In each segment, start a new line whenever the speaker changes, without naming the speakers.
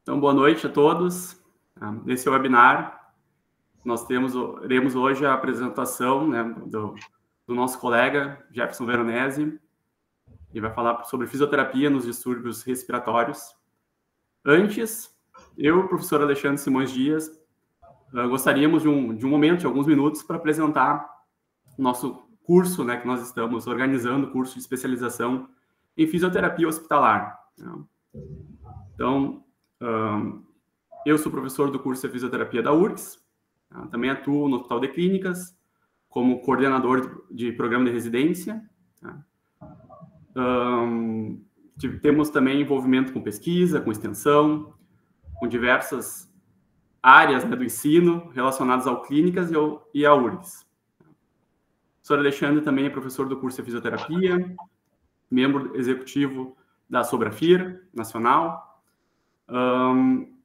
Então, boa noite a todos. Nesse webinar, nós teremos hoje a apresentação, né, do nosso colega Jefferson Veronese, que vai falar sobre fisioterapia nos distúrbios respiratórios. Antes, eu e o professor Alexandre Simões Dias gostaríamos de um momento, de alguns minutos, para apresentar o nosso curso, né, que nós estamos organizando, curso de especialização em fisioterapia hospitalar. Então, eu sou professor do curso de fisioterapia da URGS, também atuo no Hospital de Clínicas como coordenador de programa de residência. Temos também envolvimento com pesquisa, com extensão, com diversas áreas, né, do ensino relacionadas ao clínicas e à URGS. O professor Alexandre também é professor do curso de fisioterapia, membro executivo da Sobrafir Nacional.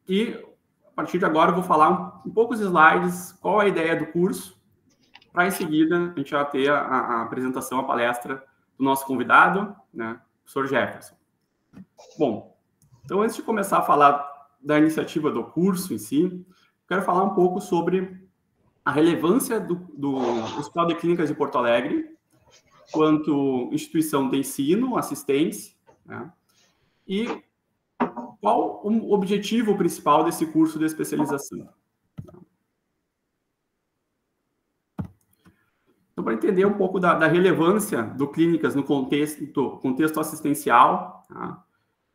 E a partir de agora eu vou falar um poucos slides, qual é a ideia do curso, para em seguida a gente já ter a apresentação, a palestra do nosso convidado, né, o professor Jefferson. Bom, então antes de começar a falar da iniciativa do curso em si, quero falar um pouco sobre a relevância do Hospital de Clínicas de Porto Alegre quanto instituição de ensino, assistência, né, e qual o objetivo principal desse curso de especialização. Então, para entender um pouco da relevância do Clínicas no contexto assistencial, tá?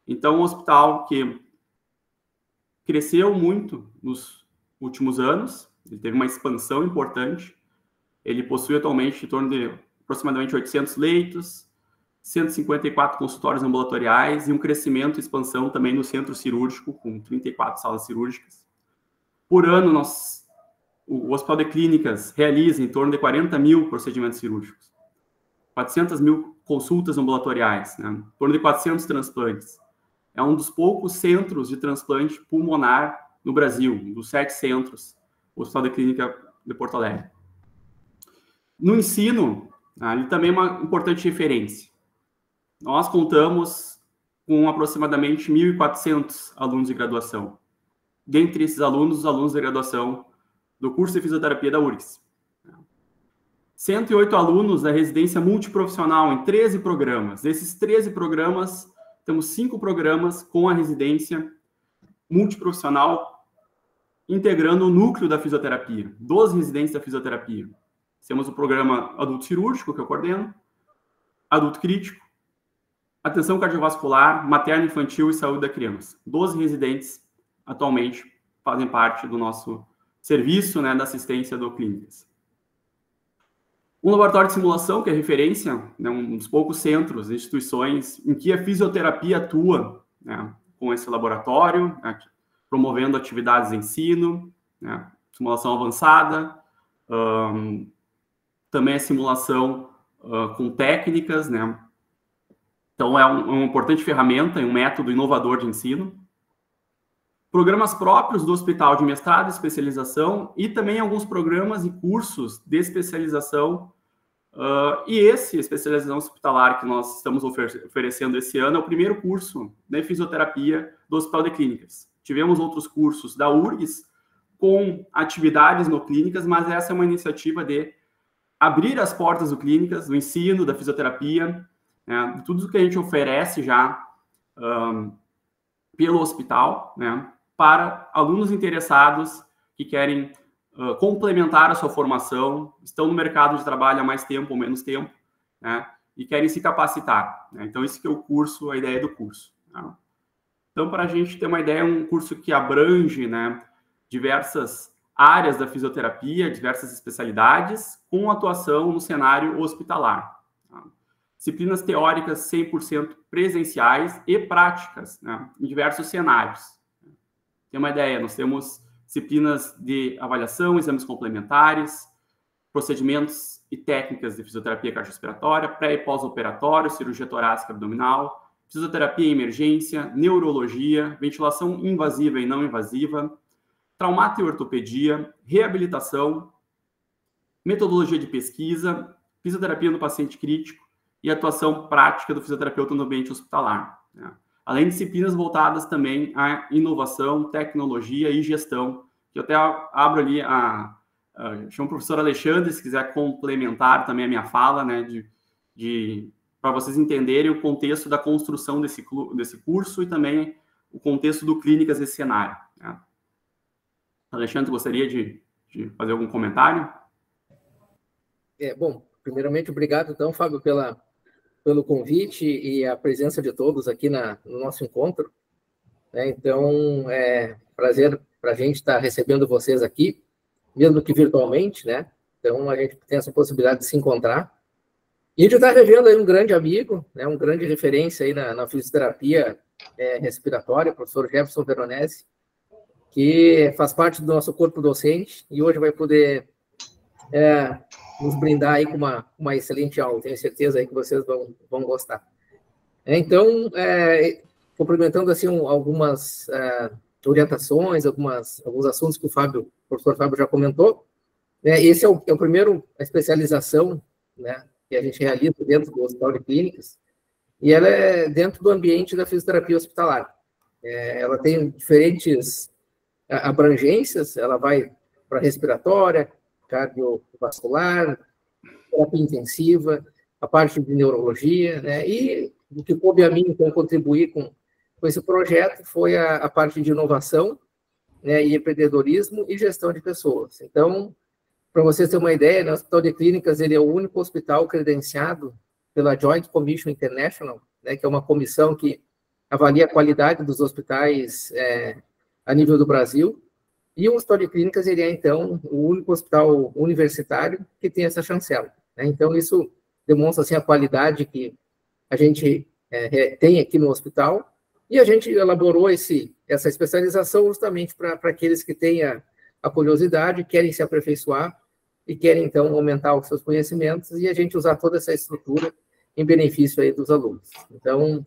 Então, um hospital que cresceu muito nos últimos anos, ele teve uma expansão importante, ele possui atualmente em torno de aproximadamente 800 leitos, 154 consultórios ambulatoriais e um crescimento e expansão também no centro cirúrgico, com 34 salas cirúrgicas. Por ano, o Hospital de Clínicas realiza em torno de 40 mil procedimentos cirúrgicos, 400 mil consultas ambulatoriais, né, em torno de 400 transplantes. É um dos poucos centros de transplante pulmonar no Brasil, um dos 7 centros, o Hospital de Clínica de Porto Alegre. No ensino, ele também é uma importante referência. Nós contamos com aproximadamente 1.400 alunos de graduação. Dentre esses alunos, os alunos de graduação do curso de fisioterapia da URGS. 108 alunos da residência multiprofissional em 13 programas. Desses 13 programas, temos 5 programas com a residência multiprofissional integrando o núcleo da fisioterapia, 12 residências da fisioterapia. Temos o programa adulto cirúrgico, que eu coordeno, adulto crítico, atenção cardiovascular, materno-infantil e saúde da criança. 12 residentes atualmente fazem parte do nosso serviço, né, da assistência do Clínicas. Um laboratório de simulação, que é referência, né, um dos poucos centros, instituições em que a fisioterapia atua, né, com esse laboratório, né, promovendo atividades de ensino, né, simulação avançada, também a simulação com técnicas, né. Então, é uma importante ferramenta e um método inovador de ensino. Programas próprios do hospital de mestrado e especialização e também alguns programas e cursos de especialização. E esse especialização hospitalar que nós estamos oferecendo esse ano é o primeiro curso de fisioterapia do Hospital de Clínicas. Tivemos outros cursos da URGS com atividades no Clínicas, mas essa é uma iniciativa de abrir as portas do Clínicas, do ensino, da fisioterapia, né, tudo que a gente oferece já pelo hospital, né, para alunos interessados que querem complementar a sua formação, estão no mercado de trabalho há mais tempo ou menos tempo, né, e querem se capacitar, né. Então, esse que é o curso, a ideia do curso, né. Então, para a gente ter uma ideia, é um curso que abrange, né, diversas áreas da fisioterapia, diversas especialidades, com atuação no cenário hospitalar. Tá? Disciplinas teóricas 100% presenciais e práticas, né, em diversos cenários. Tem uma ideia, nós temos disciplinas de avaliação, exames complementares, procedimentos e técnicas de fisioterapia cardiorrespiratória, pré- e pós-operatório, cirurgia torácica abdominal, fisioterapia em emergência, neurologia, ventilação invasiva e não invasiva, traumato e ortopedia, reabilitação, metodologia de pesquisa, fisioterapia no paciente crítico e atuação prática do fisioterapeuta no ambiente hospitalar, né? além de disciplinas voltadas também à inovação, tecnologia e gestão, que eu até abro ali chamo o professor Alexandre, se quiser complementar também a minha fala, né, para vocês entenderem o contexto da construção desse curso e também o contexto do Clínicas esse cenário. Né? Alexandre, gostaria de fazer algum comentário?
Bom, primeiramente, obrigado, então, Fábio, pelo convite e a presença de todos aqui no nosso encontro. Então, é prazer para a gente estar recebendo vocês aqui, mesmo que virtualmente, né? Então, a gente tem essa possibilidade de se encontrar. E a gente está revendo aí um grande amigo, né? Um grande referência aí na fisioterapia respiratória, o professor Jefferson Veronese, que faz parte do nosso corpo docente e hoje vai poder nos brindar aí com uma excelente aula. Tenho certeza aí que vocês vão gostar. Então, complementando assim algumas orientações, alguns assuntos que o professor Fábio já comentou, esse é o primeiro, a especialização, né, que a gente realiza dentro do Hospital de Clínicas, e ela é dentro do ambiente da fisioterapia hospitalar. Ela tem diferentes abrangências, ela vai para respiratória, cardiovascular, terapia intensiva, a parte de neurologia, né? E o que coube a mim, então, contribuir com esse projeto foi a parte de inovação, né, e empreendedorismo e gestão de pessoas. Então, para vocês terem uma ideia, né, o Hospital de Clínicas ele é o único hospital credenciado pela Joint Commission International, né, que é uma comissão que avalia a qualidade dos hospitais a nível do Brasil. E o Hospital de Clínicas ele é, então, o único hospital universitário que tem essa chancela. Né? Então, isso demonstra assim, a qualidade que a gente tem aqui no hospital, e a gente elaborou essa especialização justamente para aqueles que têm a curiosidade, querem se aperfeiçoar e querem, então, aumentar os seus conhecimentos, e a gente usar toda essa estrutura em benefício aí dos alunos. Então,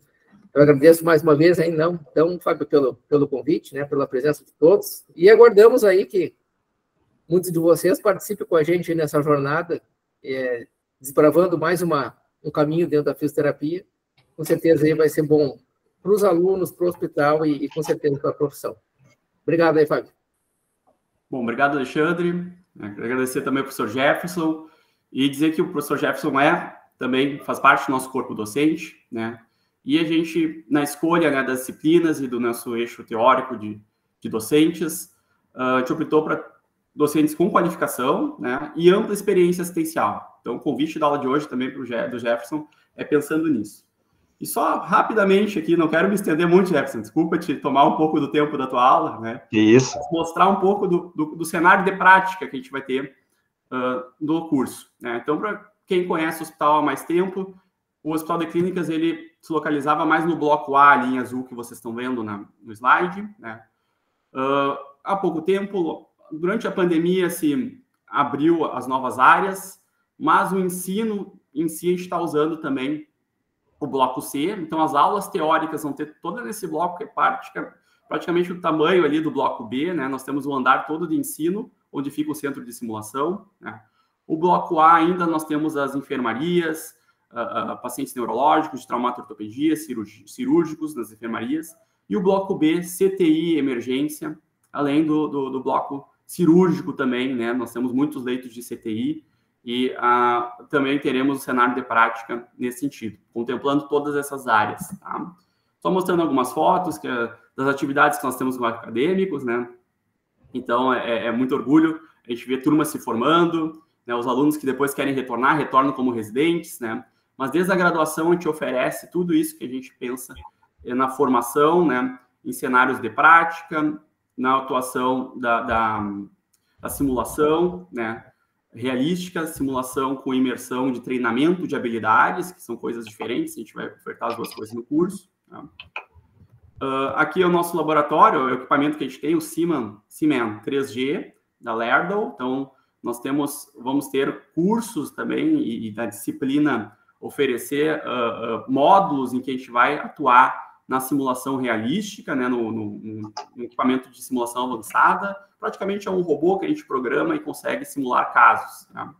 eu agradeço mais uma vez, então, Fábio, pelo convite, né, pela presença de todos, e aguardamos aí que muitos de vocês participem com a gente nessa jornada, desbravando mais um caminho dentro da fisioterapia. Com certeza aí vai ser bom para os alunos, para o hospital e com certeza para a profissão. Obrigado aí, Fábio.
Bom, obrigado, Alexandre. Agradecer também ao professor Jefferson e dizer que o professor Jefferson também faz parte do nosso corpo docente, né? E a gente, na escolha, né, das disciplinas e do nosso eixo teórico de docentes, a gente optou para docentes com qualificação, né, e ampla experiência assistencial. Então, o convite da aula de hoje também do Jefferson é pensando nisso. E só rapidamente aqui, não quero me estender muito, Jefferson, desculpa te tomar um pouco do tempo da tua aula, né?
Isso.
Mostrar um pouco do cenário de prática que a gente vai ter no curso, né? Então, para quem conhece o hospital há mais tempo, o Hospital de Clínicas, ele se localizava mais no bloco A, ali em azul, que vocês estão vendo no slide, né? Há pouco tempo, durante a pandemia, se abriu as novas áreas, mas o ensino em si a gente está usando também o bloco C, então as aulas teóricas vão ter toda nesse bloco, que é praticamente o tamanho ali do bloco B, né? Nós temos o andar todo de ensino, onde fica o centro de simulação, né? O bloco A ainda nós temos as enfermarias, pacientes neurológicos, de traumato-ortopedia, cirúrgicos nas enfermarias, e o bloco B, CTI, emergência, além do bloco cirúrgico também, né? Nós temos muitos leitos de CTI, e também teremos o cenário de prática nesse sentido, contemplando todas essas áreas. Tá? Só mostrando algumas fotos das atividades que nós temos com acadêmicos, né? Então, é muito orgulho a gente ver turmas se formando, né? Os alunos que depois querem retornam como residentes, né? Mas desde a graduação a gente oferece tudo isso que a gente pensa na formação, né? Em cenários de prática, na atuação da simulação, né? Realística, simulação com imersão de treinamento de habilidades, que são coisas diferentes, a gente vai ofertar as duas coisas no curso. Tá? Aqui é o nosso laboratório, o equipamento que a gente tem, o Siemens 3G, da Lerdal. Então, nós vamos ter cursos também e da disciplina oferecer módulos em que a gente vai atuar na simulação realística, né, no equipamento de simulação avançada. Praticamente é um robô que a gente programa e consegue simular casos. Né?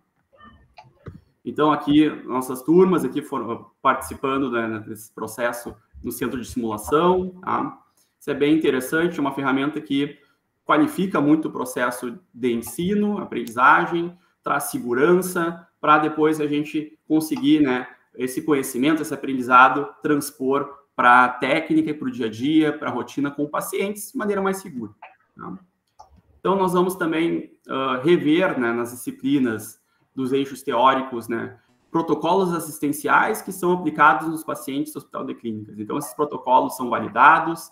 Então, aqui, nossas turmas aqui foram participando, né, desse processo no centro de simulação. Tá? Isso é bem interessante, é uma ferramenta que qualifica muito o processo de ensino, aprendizagem, traz segurança, para depois a gente conseguir, né, esse conhecimento, esse aprendizado, transpor para a técnica e para o dia a dia, para a rotina com pacientes, de maneira mais segura. Tá? Então, nós vamos também rever, né, nas disciplinas dos eixos teóricos, né, protocolos assistenciais que são aplicados nos pacientes do Hospital de Clínicas. Então, esses protocolos são validados.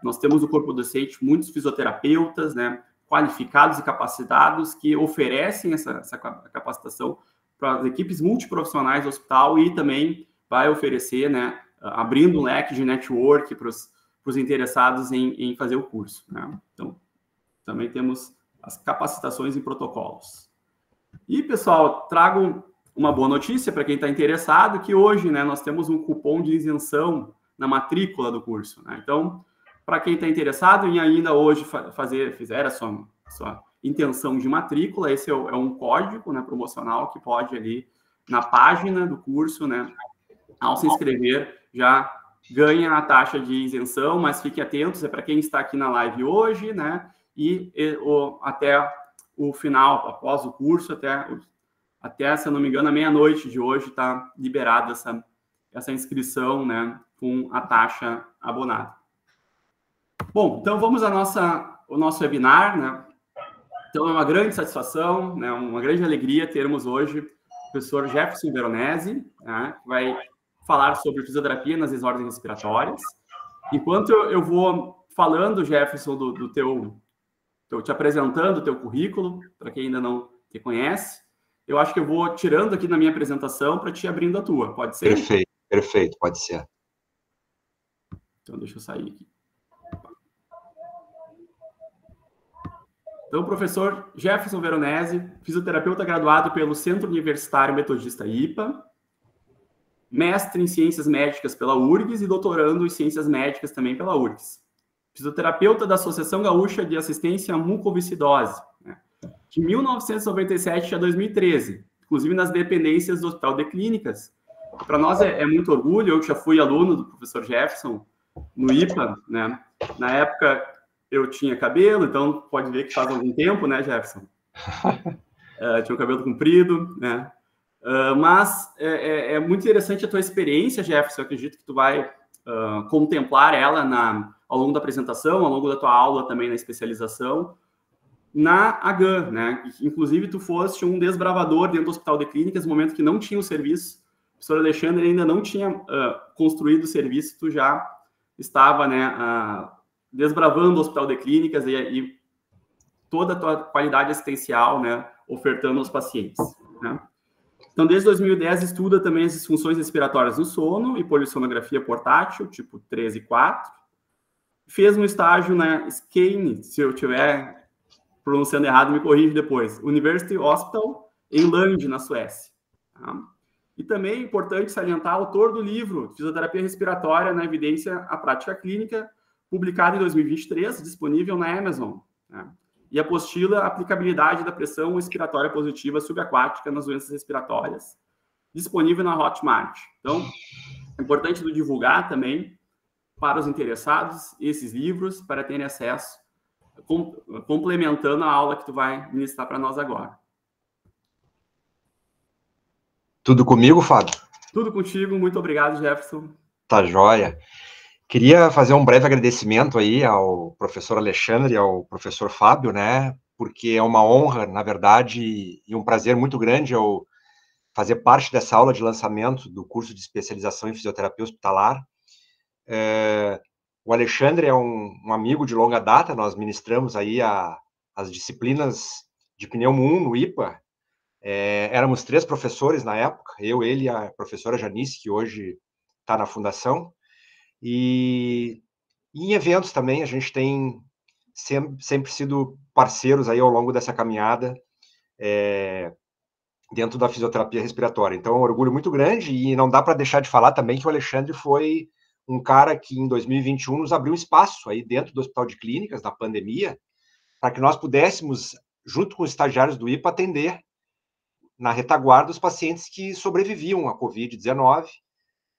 Nós temos no corpo docente muitos fisioterapeutas, né, qualificados e capacitados que oferecem essa capacitação para as equipes multiprofissionais do hospital e também vai oferecer, né, abrindo um leque de network para os interessados em fazer o curso. Né? Então, também temos as capacitações em protocolos. E, pessoal, trago uma boa notícia para quem está interessado, que hoje, né, nós temos um cupom de isenção na matrícula do curso. Né? Então, para quem está interessado em ainda hoje fizer a sua intenção de matrícula, esse é um código, né, promocional que pode ali na página do curso, né, ao se inscrever, já ganha a taxa de isenção, mas fiquem atentos, é para quem está aqui na live hoje, né, até o final, após o curso, até, se eu não me engano, à meia-noite de hoje está liberada essa inscrição, né, com a taxa abonada. Bom, então vamos ao nosso webinar, né? Então é uma grande satisfação, né, uma grande alegria termos hoje o professor Jefferson Veronese, né, que vai falar sobre fisioterapia nas desordens respiratórias. Enquanto eu vou falando, Jefferson, te apresentando o teu currículo, para quem ainda não te conhece, eu acho que eu vou tirando aqui na minha apresentação para te abrindo a tua, pode ser?
Perfeito, perfeito, pode ser.
Então, deixa eu sair aqui. Então, professor Jefferson Veronese, fisioterapeuta graduado pelo Centro Universitário Metodista IPA, mestre em Ciências Médicas pela URGS e doutorando em Ciências Médicas também pela URGS. Fisioterapeuta da Associação Gaúcha de Assistência à Mucoviscidose, né, de 1997 a 2013, inclusive nas dependências do Hospital de Clínicas. Para nós é muito orgulho, eu que já fui aluno do professor Jefferson no IPA, né, na época eu tinha cabelo, então pode ver que faz algum tempo, né, Jefferson? Tinha o cabelo comprido, né? Mas é muito interessante a tua experiência, Jefferson. Eu acredito que tu vai contemplar ela ao longo da apresentação, ao longo da tua aula também na especialização, na AGAN, né? Inclusive, tu foste um desbravador dentro do Hospital de Clínicas, no momento que não tinha o serviço. O professor Alexandre ainda não tinha construído o serviço, tu já estava, né, desbravando o Hospital de Clínicas e toda a tua qualidade assistencial, né, ofertando aos pacientes, né? Então, desde 2010, estuda também as disfunções respiratórias no sono e polissonografia portátil, tipo 3 e 4. Fez um estágio na SCANE, se eu estiver pronunciando errado, me corrige depois, University Hospital, em Lund, na Suécia. Tá? E também é importante salientar, autor do livro Fisioterapia Respiratória na Evidência à Prática Clínica, publicado em 2023, disponível na Amazon. Né? E apostila Aplicabilidade da Pressão Respiratória Positiva Subaquática nas Doenças Respiratórias, disponível na Hotmart. Então, é importante divulgar também para os interessados esses livros, para terem acesso, complementando a aula que tu vai ministrar para nós agora.
Tudo comigo, Fábio?
Tudo contigo, muito obrigado, Jefferson.
Tá joia. Queria fazer um breve agradecimento aí ao professor Alexandre e ao professor Fábio, né, porque é uma honra, na verdade, e um prazer muito grande eu fazer parte dessa aula de lançamento do curso de especialização em fisioterapia hospitalar. O Alexandre é um amigo de longa data, nós ministramos aí as disciplinas de pneumo 1 no IPA. Éramos 3 professores na época, eu, ele e a professora Janice, que hoje está na fundação. E em eventos também, a gente tem sempre sido parceiros aí ao longo dessa caminhada dentro da fisioterapia respiratória. Então, é um orgulho muito grande e não dá para deixar de falar também que o Alexandre foi um cara que em 2021 nos abriu espaço aí dentro do Hospital de Clínicas, na pandemia, para que nós pudéssemos, junto com os estagiários do IPA, atender na retaguarda os pacientes que sobreviviam à Covid-19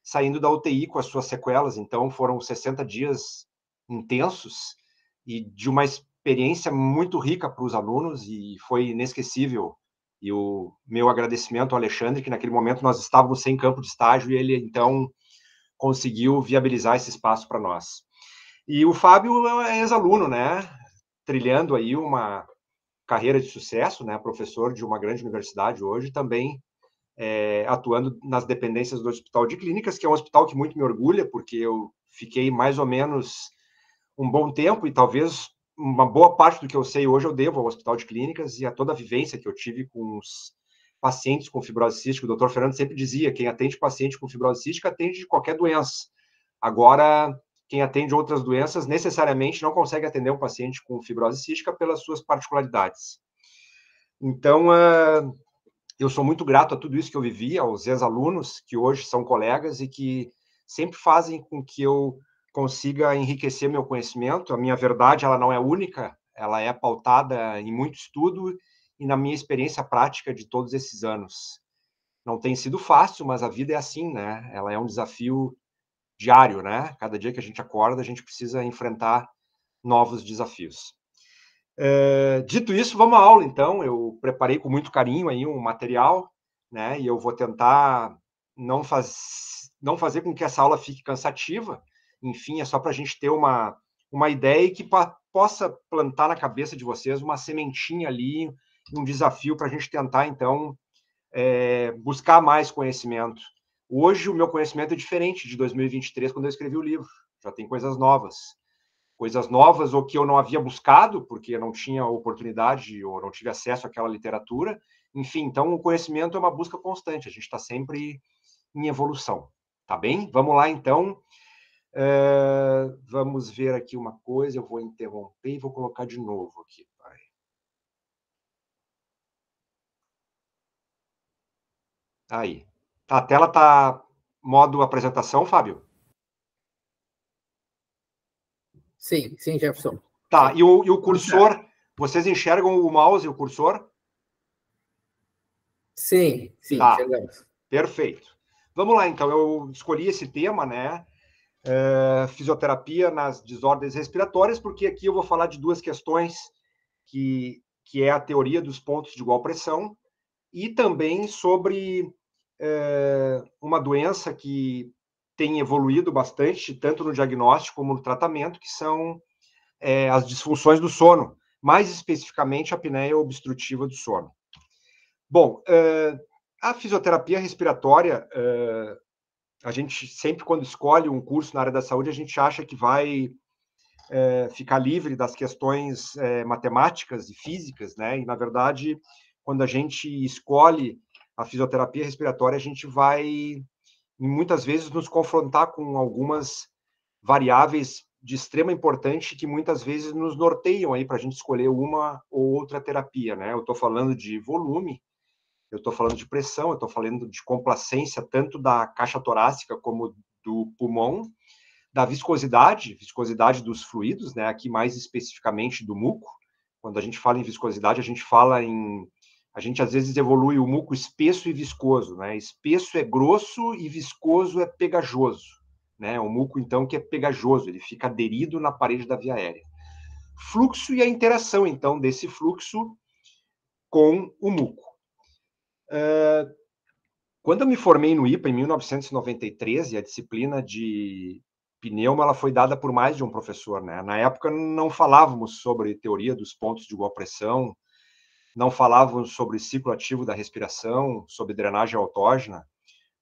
saindo da UTI com as suas sequelas. Então, foram 60 dias intensos e de uma experiência muito rica para os alunos, e foi inesquecível. E o meu agradecimento ao Alexandre, que naquele momento nós estávamos sem campo de estágio, e ele, então, conseguiu viabilizar esse espaço para nós. E o Fábio é ex-aluno, né? Trilhando aí uma carreira de sucesso, né? Professor de uma grande universidade hoje, também atuando nas dependências do Hospital de Clínicas, que é um hospital que muito me orgulha, porque eu fiquei mais ou menos um bom tempo, e talvez uma boa parte do que eu sei hoje eu devo ao Hospital de Clínicas e a toda a vivência que eu tive com os pacientes com fibrose cística. O Dr. Fernando sempre dizia, quem atende paciente com fibrose cística atende de qualquer doença. Agora, quem atende outras doenças necessariamente não consegue atender um paciente com fibrose cística pelas suas particularidades. Então, eu sou muito grato a tudo isso que eu vivi, aos ex-alunos que hoje são colegas e que sempre fazem com que eu consiga enriquecer meu conhecimento. A minha verdade, ela não é única, ela é pautada em muito estudo e na minha experiência prática de todos esses anos. Não tem sido fácil, mas a vida é assim, né? Ela é um desafio diário, né? Cada dia que a gente acorda, a gente precisa enfrentar novos desafios. Dito isso, vamos à aula, então. Eu preparei com muito carinho aí um material, né? E eu vou tentar não fazer com que essa aula fique cansativa. Enfim, é só para a gente ter uma ideia e que possa plantar na cabeça de vocês uma sementinha ali, um desafio para a gente tentar, então, buscar mais conhecimento. Hoje, o meu conhecimento é diferente de 2023, quando eu escrevi o livro. Já tem coisas novas ou que eu não havia buscado, porque eu não tinha oportunidade ou não tive acesso àquela literatura. Enfim, então o conhecimento é uma busca constante, a gente está sempre em evolução, tá bem? Vamos lá, então. Vamos ver aqui uma coisa, eu vou interromper e vou colocar de novo aqui. Aí. A tela está modo apresentação, Fábio?
Sim, Jefferson.
Tá,
sim.
E o cursor, vocês enxergam o mouse e o cursor?
Sim,
tá.
Enxergamos.
Perfeito. Vamos lá, então. Eu escolhi esse tema, né? Fisioterapia nas desordens respiratórias, porque aqui eu vou falar de duas questões, que é a teoria dos pontos de igual pressão e também sobre uma doença que tem evoluído bastante, tanto no diagnóstico como no tratamento, que são as disfunções do sono, mais especificamente a apneia obstrutiva do sono. Bom, a fisioterapia respiratória, a gente sempre, quando escolhe um curso na área da saúde, a gente acha que vai ficar livre das questões matemáticas e físicas, né? E, na verdade, quando a gente escolhe a fisioterapia respiratória, a gente vai, muitas vezes, nos confrontar com algumas variáveis de extrema importância que muitas vezes nos norteiam aí para a gente escolher uma ou outra terapia, né? Eu estou falando de volume, eu estou falando de pressão, eu estou falando de complacência tanto da caixa torácica como do pulmão, da viscosidade dos fluidos, né? Aqui mais especificamente do muco. Quando a gente fala em viscosidade, a gente às vezes evolui o muco espesso e viscoso, né? Espesso é grosso e viscoso é pegajoso, né? O muco, então, que é pegajoso, ele fica aderido na parede da via aérea. Fluxo e a interação, então, desse fluxo com o muco. Quando eu me formei no IPA, em 1993, e a disciplina de pneuma ela foi dada por mais de um professor, né? Na época, não falávamos sobre teoria dos pontos de igual pressão, não falávamos sobre ciclo ativo da respiração, sobre drenagem autógena.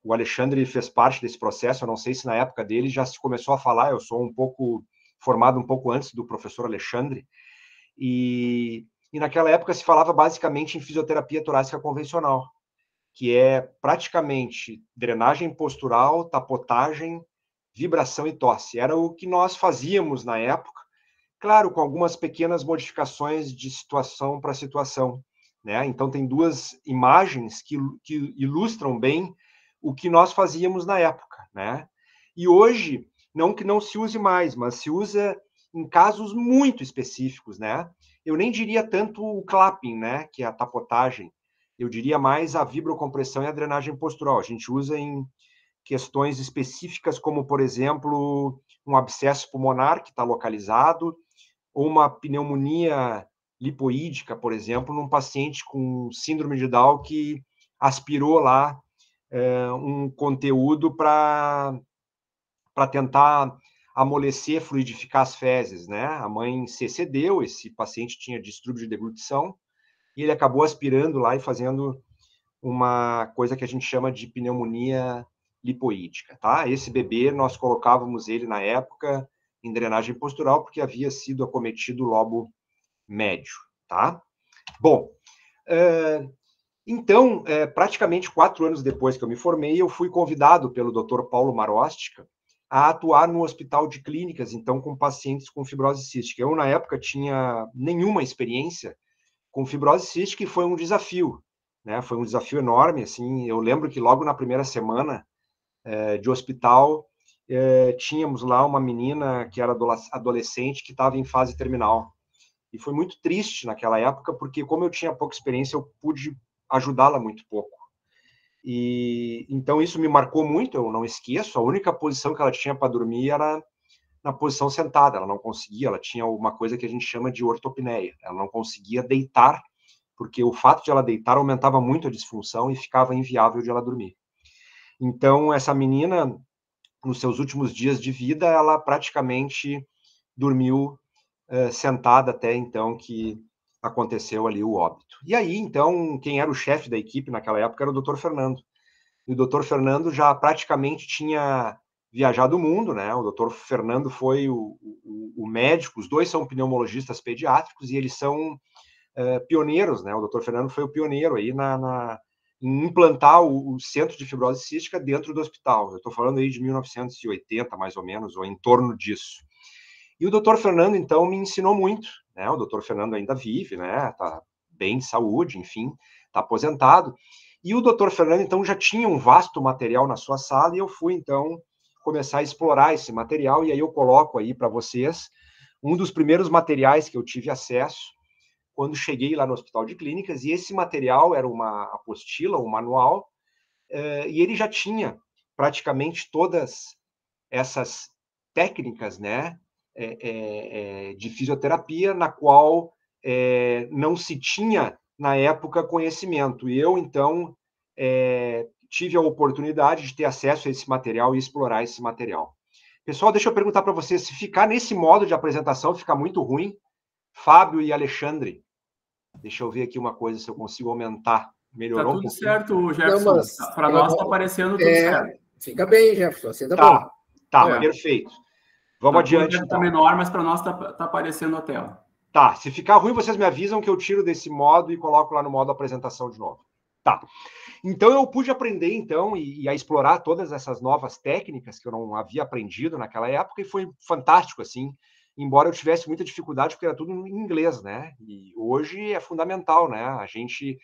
O Alexandre fez parte desse processo, eu não sei se na época dele já se começou a falar, eu sou formado um pouco antes do professor Alexandre, e naquela época se falava basicamente em fisioterapia torácica convencional, que é praticamente drenagem postural, tapotagem, vibração e tosse. Era o que nós fazíamos na época, claro, com algumas pequenas modificações de situação para situação, né? Então, tem duas imagens que ilustram bem o que nós fazíamos na época, né? E hoje, não que não se use mais, mas se usa em casos muito específicos, né? Eu nem diria tanto o clapping, né, que é a tapotagem, eu diria mais a vibrocompressão e a drenagem postural. A gente usa em questões específicas, como, por exemplo, um abscesso pulmonar que está localizado, ou uma pneumonia lipoídica, por exemplo, num paciente com síndrome de Down que aspirou lá um conteúdo para tentar amolecer, fluidificar as fezes, né? A mãe se excedeu, esse paciente tinha distúrbio de deglutição, e ele acabou aspirando lá e fazendo uma coisa que a gente chama de pneumonia lipoídica, tá? Esse bebê, nós colocávamos ele na época em drenagem postural, porque havia sido acometido o lobo médio, tá? Bom, então, praticamente 4 anos depois que eu me formei, eu fui convidado pelo Dr. Paulo Marostica a atuar no hospital de clínicas, então, com pacientes com fibrose cística. Eu, na época, tinha nenhuma experiência com fibrose cística e foi um desafio, né? Foi um desafio enorme, assim. Eu lembro que logo na primeira semana de hospital, tínhamos lá uma menina que era adolescente que estava em fase terminal. E foi muito triste naquela época, porque como eu tinha pouca experiência, eu pude ajudá-la muito pouco. E então isso me marcou muito, eu não esqueço. A única posição que ela tinha para dormir era na posição sentada, ela não conseguia, ela tinha uma coisa que a gente chama de ortopneia, ela não conseguia deitar, porque o fato de ela deitar aumentava muito a disfunção e ficava inviável de ela dormir. Então, essa menina, nos seus últimos dias de vida, ela praticamente dormiu sentada até então que aconteceu ali o óbito. E aí, então, quem era o chefe da equipe naquela época era o Dr. Fernando. E o Dr. Fernando já praticamente tinha viajado o mundo, né? O Dr. Fernando foi o médico, os dois são pneumologistas pediátricos e eles são pioneiros, né? O Dr. Fernando foi o pioneiro aí em implantar o centro de fibrose cística dentro do hospital. Eu estou falando aí de 1980, mais ou menos, ou em torno disso. E o Dr. Fernando, então, me ensinou muito, né? O Dr. Fernando ainda vive, né? Está bem de saúde, enfim, está aposentado. E o Dr. Fernando, então, já tinha um vasto material na sua sala e eu fui, então, começar a explorar esse material. E aí eu coloco aí para vocês um dos primeiros materiais que eu tive acesso quando cheguei lá no Hospital de Clínicas. E esse material era uma apostila, um manual, e ele já tinha praticamente todas essas técnicas, né, de fisioterapia, na qual não se tinha, na época, conhecimento. E eu, então, tive a oportunidade de ter acesso a esse material e explorar esse material. Pessoal, deixa eu perguntar para vocês, se ficar nesse modo de apresentação, fica muito ruim. Fábio e Alexandre, deixa eu ver aqui uma coisa, se eu consigo aumentar. Melhorou
um pouquinho? Tá tudo certo,
Jefferson.
Para nós está aparecendo tudo certo.
Fica bem, Jefferson, assim tá bom.
Tá, perfeito. Vamos adiante, então.
Está menor, mas para nós está aparecendo a tela.
Tá, se ficar ruim, vocês me avisam que eu tiro desse modo e coloco lá no modo apresentação de novo. Tá. Então, eu pude aprender, então, e a explorar todas essas novas técnicas que eu não havia aprendido naquela época, e foi fantástico, assim, embora eu tivesse muita dificuldade, porque era tudo em inglês, né? E hoje é fundamental, né? A gente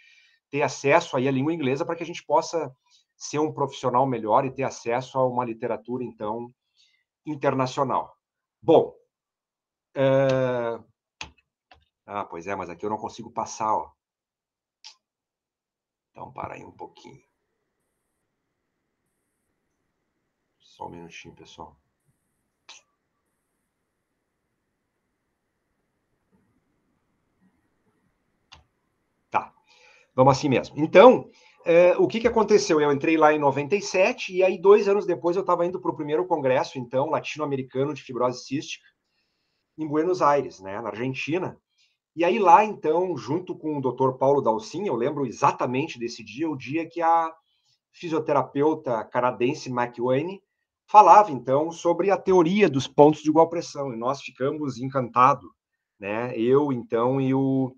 ter acesso aí à língua inglesa para que a gente possa ser um profissional melhor e ter acesso a uma literatura, então, internacional. Bom, pois é, mas aqui eu não consigo passar, ó. Então, para aí um pouquinho. Só um minutinho, pessoal. Tá, vamos assim mesmo. Então, o que aconteceu? Eu entrei lá em 97 e aí 2 anos depois eu estava indo para o primeiro congresso, então, latino-americano de fibrose cística, em Buenos Aires, né, na Argentina. E aí lá, então, junto com o Dr. Paulo Dalcin, eu lembro exatamente desse dia, o dia que a fisioterapeuta canadense McWayne falava, então, sobre a teoria dos pontos de igual pressão, e nós ficamos encantados, né? Eu, então, e o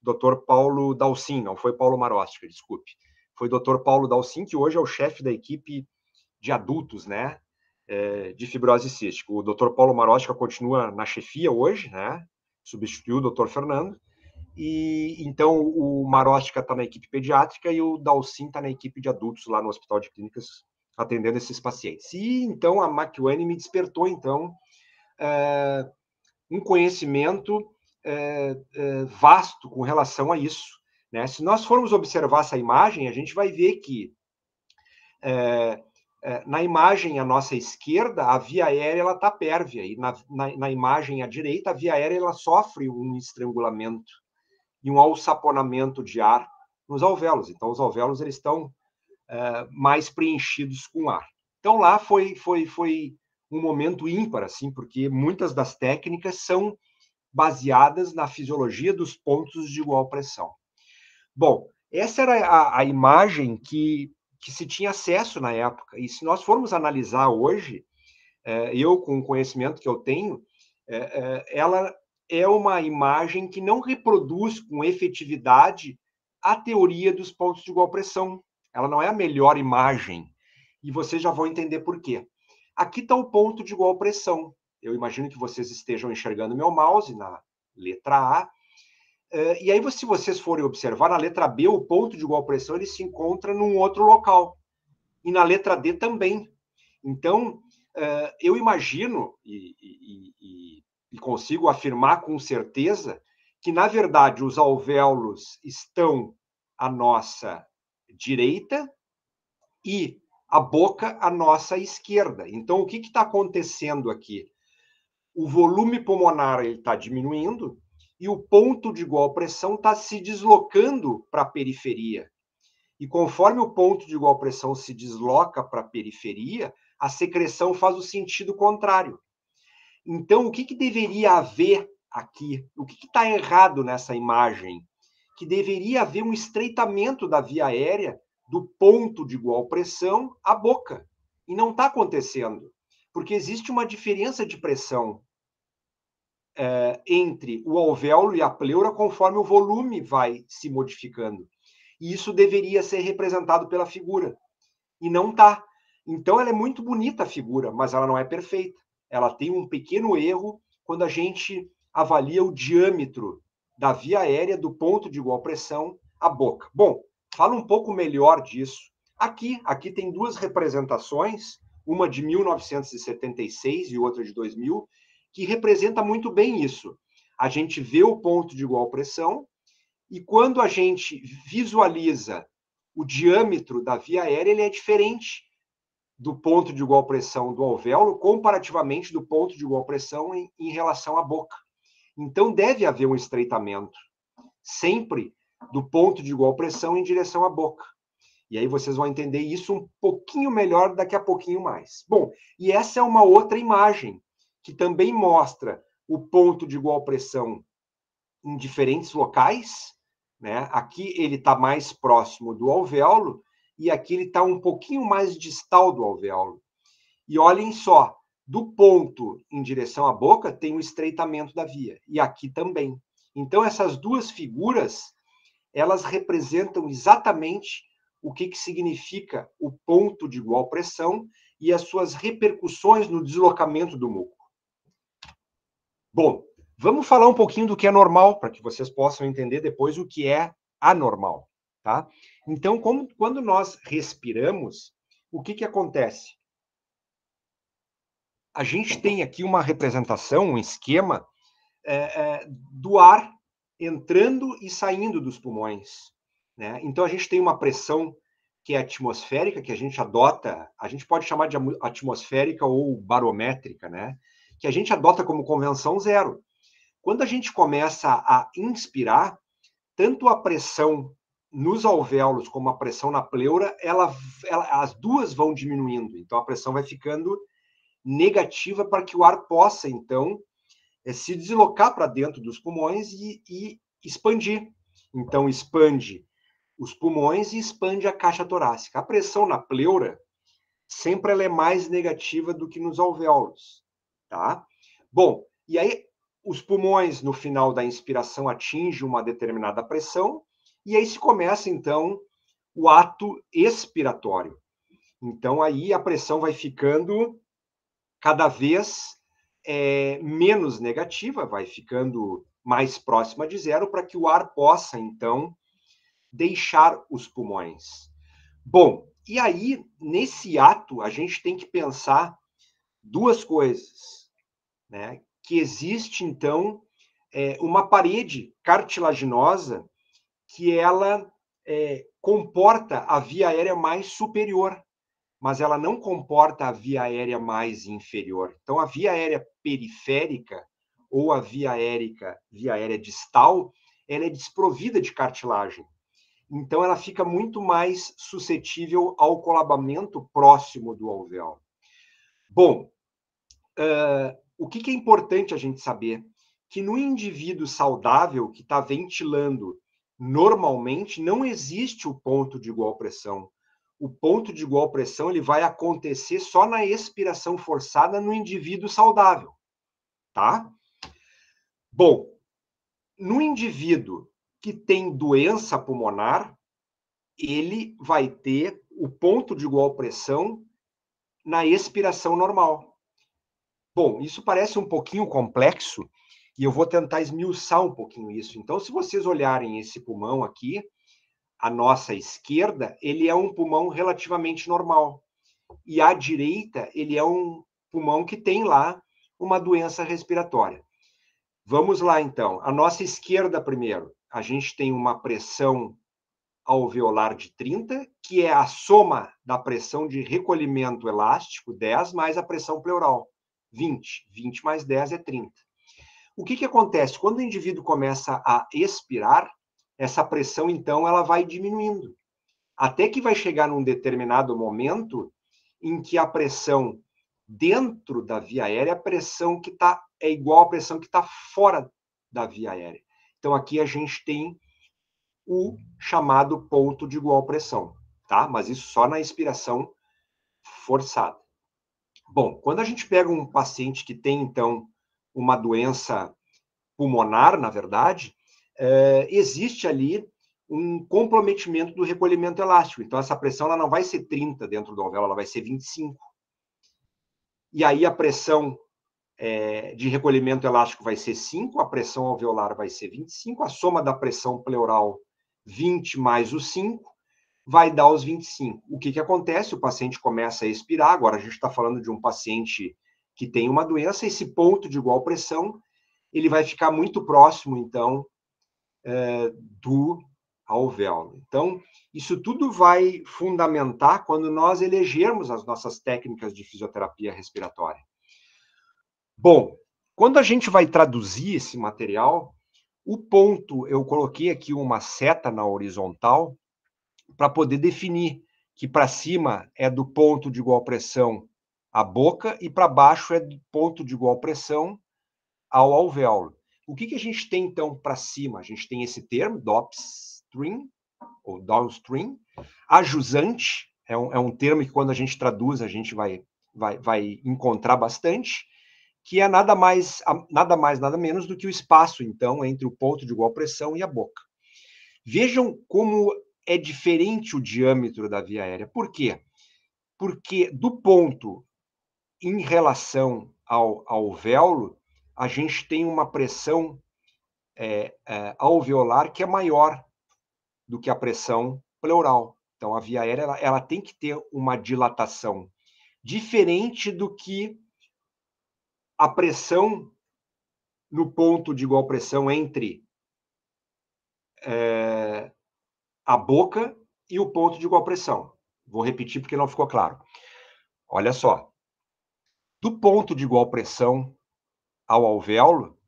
Dr. Paulo Dalcin, não foi Paulo Marostica, desculpe, foi o Dr. Paulo Dalcin, que hoje é o chefe da equipe de adultos, né, de fibrose cística. O Dr. Paulo Marostica continua na chefia hoje, né, substituiu o Dr. Fernando, e então o Marostica está na equipe pediátrica e o Dalcin está na equipe de adultos lá no Hospital de Clínicas, atendendo esses pacientes. E então a McWayne me despertou, então, um conhecimento vasto com relação a isso, né? Se nós formos observar essa imagem, a gente vai ver que Na imagem à nossa esquerda, a via aérea está pérvia, e na imagem à direita, a via aérea ela sofre um estrangulamento e um alçaponamento de ar nos alvéolos. Então, os alvéolos eles estão mais preenchidos com ar. Então, lá foi um momento ímpar, assim, porque muitas das técnicas são baseadas na fisiologia dos pontos de igual pressão. Bom, essa era a imagem que se tinha acesso na época. E se nós formos analisar hoje, eu, com o conhecimento que eu tenho, ela é uma imagem que não reproduz com efetividade a teoria dos pontos de igual pressão. Ela não é a melhor imagem. E vocês já vão entender por quê. Aqui está o ponto de igual pressão. Eu imagino que vocês estejam enxergando meu mouse na letra A. E aí, se vocês forem observar, na letra B, o ponto de igual pressão ele se encontra num outro local. E na letra D também. Então, eu imagino e consigo afirmar com certeza que, na verdade, os alvéolos estão à nossa direita e a boca à nossa esquerda. Então, o que está acontecendo aqui? O volume pulmonar está diminuindo e o ponto de igual pressão está se deslocando para a periferia. E conforme o ponto de igual pressão se desloca para a periferia, a secreção faz o sentido contrário. Então, o que deveria haver aqui? O que está errado nessa imagem? Que deveria haver um estreitamento da via aérea do ponto de igual pressão à boca. E não está acontecendo, porque existe uma diferença de pressão entre o alvéolo e a pleura conforme o volume vai se modificando. E isso deveria ser representado pela figura. E não está. Então, ela é muito bonita, a figura, mas ela não é perfeita. Ela tem um pequeno erro quando a gente avalia o diâmetro da via aérea do ponto de igual pressão à boca. Bom, fala um pouco melhor disso. Aqui tem duas representações, uma de 1976 e outra de 2000, que representa muito bem isso. A gente vê o ponto de igual pressão e quando a gente visualiza o diâmetro da via aérea, ele é diferente do ponto de igual pressão do alvéolo comparativamente do ponto de igual pressão em relação à boca. Então, deve haver um estreitamento, sempre do ponto de igual pressão em direção à boca. E aí vocês vão entender isso um pouquinho melhor daqui a pouquinho mais. Bom, e essa é uma outra imagem que também mostra o ponto de igual pressão em diferentes locais, né? Aqui ele está mais próximo do alvéolo e aqui ele está um pouquinho mais distal do alvéolo. E olhem só, do ponto em direção à boca tem o estreitamento da via, e aqui também. Então, essas duas figuras, elas representam exatamente o que significa o ponto de igual pressão e as suas repercussões no deslocamento do muco. Bom, vamos falar um pouquinho do que é normal, para que vocês possam entender depois o que é anormal, tá? Então, quando nós respiramos, o que acontece? A gente tem aqui uma representação, um esquema do ar entrando e saindo dos pulmões, né? Então, a gente tem uma pressão que é atmosférica, que a gente adota, a gente pode chamar de atmosférica ou barométrica, né? Que a gente adota como convenção zero. Quando a gente começa a inspirar, tanto a pressão nos alvéolos como a pressão na pleura, as duas vão diminuindo. Então, a pressão vai ficando negativa para que o ar possa, então, se deslocar para dentro dos pulmões e expandir. Então, expande os pulmões e expande a caixa torácica. A pressão na pleura, sempre ela é mais negativa do que nos alvéolos, tá? Bom, e aí os pulmões, no final da inspiração, atingem uma determinada pressão, e aí se começa, então, o ato expiratório. Então, aí a pressão vai ficando cada vez menos negativa, vai ficando mais próxima de zero, para que o ar possa, então, deixar os pulmões. Bom, e aí, nesse ato, a gente tem que pensar duas coisas, né? Que existe, então, uma parede cartilaginosa que ela comporta a via aérea mais superior. mas ela não comporta a via aérea mais inferior. Então, a via aérea periférica ou a via aérea distal, ela é desprovida de cartilagem. Então, ela fica muito mais suscetível ao colabamento próximo do alvéolo. Bom, o que é importante a gente saber? Que no indivíduo saudável que está ventilando normalmente, não existe o ponto de igual pressão. O ponto de igual pressão ele vai acontecer só na expiração forçada no indivíduo saudável, tá? Bom, no indivíduo que tem doença pulmonar, ele vai ter o ponto de igual pressão na expiração normal. Bom, isso parece um pouquinho complexo e eu vou tentar esmiuçar um pouquinho isso. Então, se vocês olharem esse pulmão aqui, à nossa esquerda, ele é um pulmão relativamente normal. E à direita, ele é um pulmão que tem lá uma doença respiratória. Vamos lá, então. A nossa esquerda, primeiro, a gente tem uma pressão alveolar de 30, que é a soma da pressão de recolhimento elástico, 10, mais a pressão pleural, 20. 20 mais 10 é 30. O que acontece? Quando o indivíduo começa a expirar, essa pressão, então, ela vai diminuindo. Até que vai chegar num determinado momento em que a pressão dentro da via aérea, a pressão que é igual à pressão que está fora da via aérea. Então, aqui a gente tem o chamado ponto de igual pressão, tá? Mas isso só na expiração forçada. Bom, quando a gente pega um paciente que tem, então, uma doença pulmonar, na verdade, existe ali um comprometimento do recolhimento elástico. Então, essa pressão ela não vai ser 30 dentro do alvéolo, ela vai ser 25. E aí a pressão de recolhimento elástico vai ser 5, a pressão alveolar vai ser 25, a soma da pressão pleural 20 mais o 5 vai dar os 25. O que acontece? O paciente começa a expirar, agora a gente está falando de um paciente que tem uma doença, esse ponto de igual pressão, ele vai ficar muito próximo, então, do alvéolo. Então, isso tudo vai fundamentar quando nós elegermos as nossas técnicas de fisioterapia respiratória. Bom, quando a gente vai traduzir esse material, o ponto, eu coloquei aqui uma seta na horizontal para poder definir que para cima é do ponto de igual pressão à boca e para baixo é do ponto de igual pressão ao alvéolo. O que a gente tem, então, para cima? A gente tem esse termo, upstream, ou downstream. Ajusante, é um termo que, quando a gente traduz, a gente vai encontrar bastante, que é nada mais, nada menos do que o espaço, então, entre o ponto de igual pressão e a boca. Vejam como é diferente o diâmetro da via aérea. Por quê? Porque do ponto em relação ao alvéolo, a gente tem uma pressão alveolar que é maior do que a pressão pleural. Então, a via aérea ela tem que ter uma dilatação diferente do que a pressão no ponto de igual pressão entre a boca e o ponto de igual pressão. Vou repetir porque não ficou claro. Olha só. Do ponto de igual pressão ao alvéolo,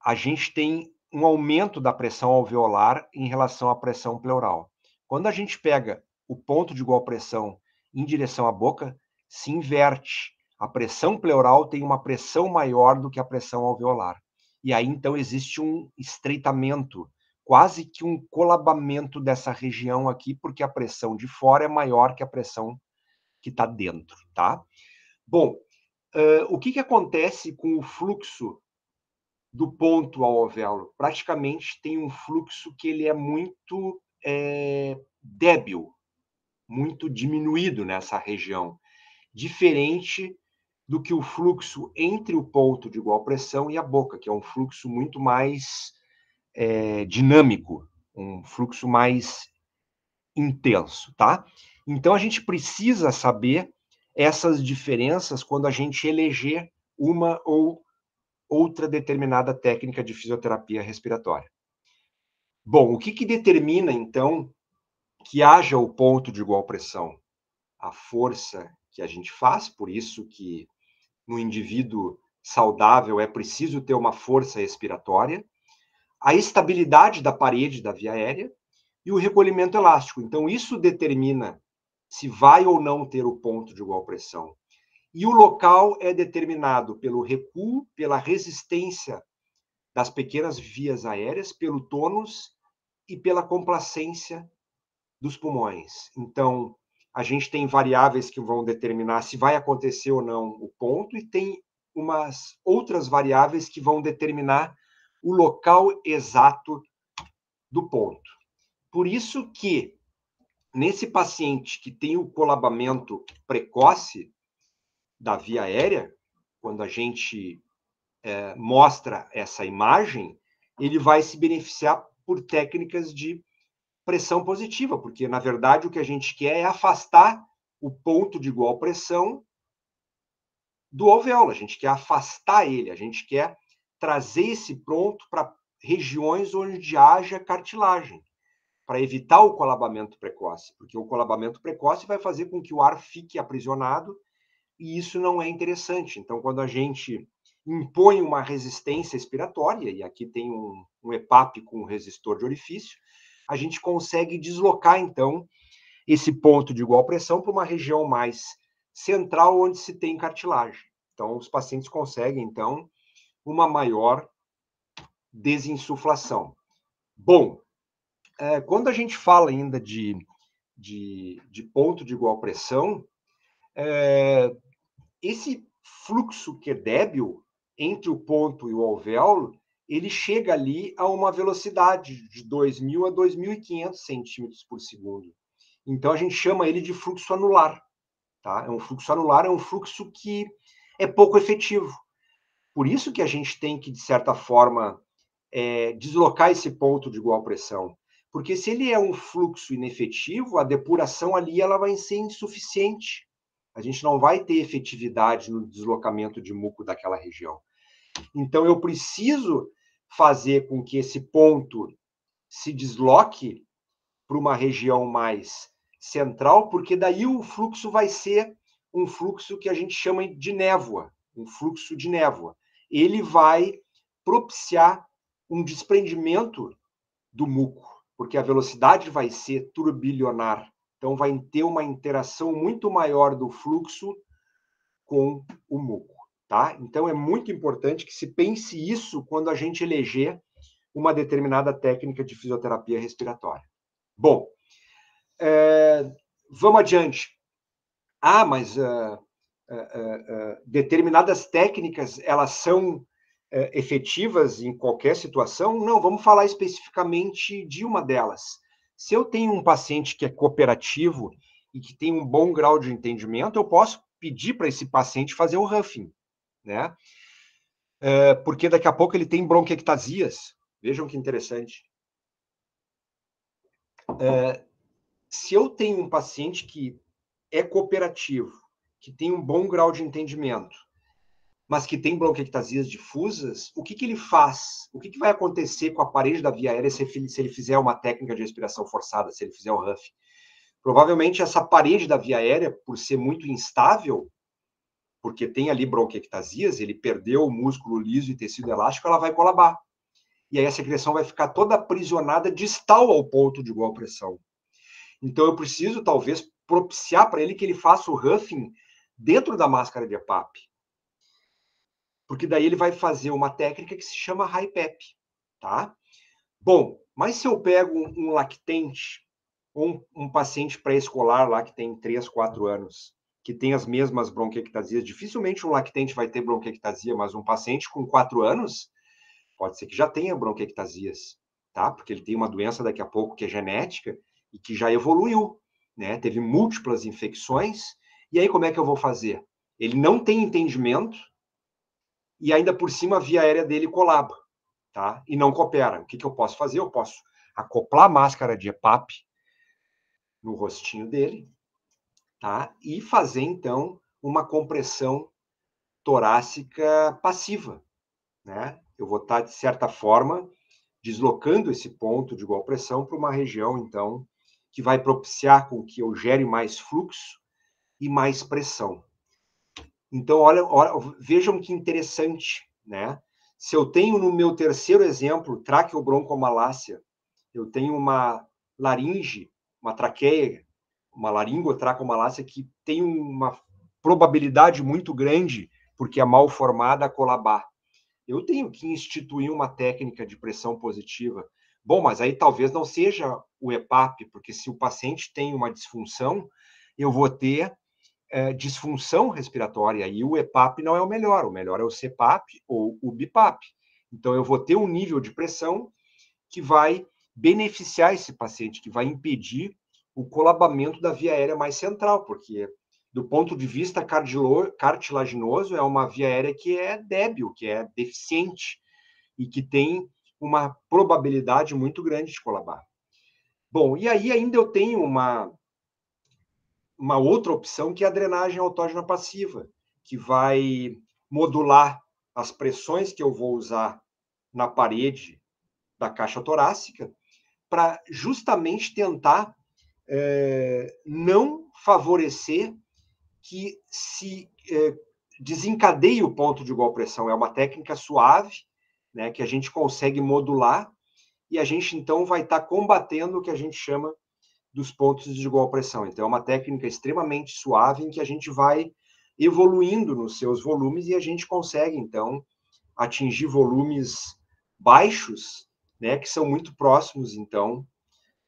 a gente tem um aumento da pressão alveolar em relação à pressão pleural. Quando a gente pega o ponto de igual pressão em direção à boca, se inverte. A pressão pleural tem uma pressão maior do que a pressão alveolar. E aí, então, existe um estreitamento, quase que um colabamento dessa região aqui, porque a pressão de fora é maior que a pressão que está dentro, tá? Bom, o que acontece com o fluxo do ponto ao alvéolo? Praticamente tem um fluxo que ele é muito débil, muito diminuído nessa região, diferente do que o fluxo entre o ponto de igual pressão e a boca, que é um fluxo muito mais dinâmico, um fluxo mais intenso, tá? Então, a gente precisa saber essas diferenças quando a gente eleger uma ou outra determinada técnica de fisioterapia respiratória. Bom, o que determina, então, que haja o ponto de igual pressão? a força que a gente faz, por isso que no indivíduo saudável é preciso ter uma força respiratória, a estabilidade da parede da via aérea e o recolhimento elástico. Então, isso determina se vai ou não ter o ponto de igual pressão. E o local é determinado pelo recuo, pela resistência das pequenas vias aéreas, pelo tônus e pela complacência dos pulmões. Então, a gente tem variáveis que vão determinar se vai acontecer ou não o ponto, e tem umas outras variáveis que vão determinar o local exato do ponto. Por isso que, nesse paciente que tem o colabamento precoce da via aérea, quando a gente mostra essa imagem, ele vai se beneficiar por técnicas de pressão positiva, porque, na verdade, o que a gente quer é afastar o ponto de igual pressão do alvéolo, a gente quer afastar ele, a gente quer trazer esse ponto para regiões onde haja cartilagem, para evitar o colabamento precoce, porque o colabamento precoce vai fazer com que o ar fique aprisionado, e isso não é interessante. Então, quando a gente impõe uma resistência expiratória, e aqui tem um EPAP com um resistor de orifício, a gente consegue deslocar, então, esse ponto de igual pressão para uma região mais central, onde se tem cartilagem. Então, os pacientes conseguem, então, uma maior desinsuflação. Bom, quando a gente fala ainda de ponto de igual pressão, esse fluxo que é débil entre o ponto e o alvéolo, ele chega ali a uma velocidade de 2.000 a 2.500 centímetros por segundo. Então, a gente chama ele de fluxo anular. Tá? Um fluxo anular é um fluxo que é pouco efetivo. Por isso que a gente tem que, de certa forma, deslocar esse ponto de igual pressão. Porque se ele é um fluxo inefetivo, a depuração ali ela vai ser insuficiente. A gente não vai ter efetividade no deslocamento de muco daquela região. Então, eu preciso fazer com que esse ponto se desloque para uma região mais central, porque daí o fluxo vai ser um fluxo que a gente chama de névoa, um fluxo de névoa. Ele vai propiciar um desprendimento do muco, porque a velocidade vai ser turbilionar. Então, vai ter uma interação muito maior do fluxo com o muco, tá? Então, é muito importante que se pense isso quando a gente eleger uma determinada técnica de fisioterapia respiratória. Bom, vamos adiante. Mas determinadas técnicas, elas são efetivas em qualquer situação? Não, vamos falar especificamente de uma delas. Se eu tenho um paciente que é cooperativo e que tem um bom grau de entendimento, eu posso pedir para esse paciente fazer um Huffing, né? Porque daqui a pouco ele tem bronquiectasias. Vejam que interessante. Se eu tenho um paciente que é cooperativo, que tem um bom grau de entendimento, mas que tem bronquiectasias difusas, o que ele faz? O que vai acontecer com a parede da via aérea se ele fizer uma técnica de respiração forçada, se ele fizer o Huff? Provavelmente essa parede da via aérea, por ser muito instável, porque tem ali bronquiectasias, ele perdeu o músculo liso e tecido elástico, ela vai colabar. E aí a secreção vai ficar toda aprisionada distal ao ponto de igual pressão. Então eu preciso, talvez, propiciar para ele que ele faça o Huffing dentro da máscara de EPAP. Porque daí ele vai fazer uma técnica que se chama HiPAP, tá? Bom, mas se eu pego um lactente, ou um paciente pré-escolar lá que tem 3, 4 anos, que tem as mesmas bronquiectasias, dificilmente um lactente vai ter bronquiectasia, mas um paciente com 4 anos, pode ser que já tenha bronquiectasias, tá? Porque ele tem uma doença daqui a pouco que é genética e que já evoluiu, né? Teve múltiplas infecções, e aí como é que eu vou fazer? Ele não tem entendimento, e ainda por cima a via aérea dele colaba, tá? E não coopera. O que eu posso fazer? Eu posso acoplar a máscara de EPAP no rostinho dele, tá? E fazer, então, uma compressão torácica passiva, né? Eu vou estar, de certa forma, deslocando esse ponto de igual pressão para uma região, então, que vai propiciar com que eu gere mais fluxo e mais pressão. Então, olha, vejam que interessante, né? Se eu tenho no meu terceiro exemplo, traqueobroncomalácia, eu tenho uma laringe, uma traqueia, uma laringotracomalácia que tem uma probabilidade muito grande, porque é mal formada, a colabar. Eu tenho que instituir uma técnica de pressão positiva. Bom, mas aí talvez não seja o EPAP, porque se o paciente tem uma disfunção, eu vou ter disfunção respiratória, e o EPAP não é o melhor é o CPAP ou o BIPAP. Então, eu vou ter um nível de pressão que vai beneficiar esse paciente, que vai impedir o colabamento da via aérea mais central, porque, do ponto de vista cartilaginoso, é uma via aérea que é débil, que é deficiente, e que tem uma probabilidade muito grande de colabar. Bom, e aí ainda eu tenho uma outra opção, que é a drenagem autógena passiva, que vai modular as pressões que eu vou usar na parede da caixa torácica, para justamente tentar não favorecer que se desencadeie o ponto de igual pressão. É uma técnica suave, né, que a gente consegue modular, e a gente, então, vai estar combatendo o que a gente chama dos pontos de igual pressão. Então, é uma técnica extremamente suave, em que a gente vai evoluindo nos seus volumes, e a gente consegue, então, atingir volumes baixos, né, que são muito próximos, então,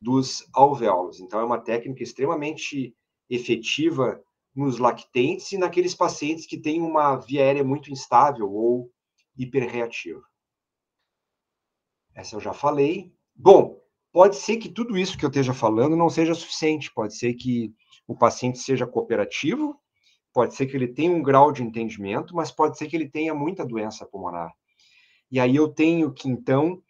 dos alvéolos. Então, é uma técnica extremamente efetiva nos lactentes e naqueles pacientes que têm uma via aérea muito instável ou hiperreativa. Essa eu já falei. Bom, pode ser que tudo isso que eu esteja falando não seja suficiente. Pode ser que o paciente seja cooperativo, pode ser que ele tenha um grau de entendimento, mas pode ser que ele tenha muita doença pulmonar. E aí eu tenho que, então,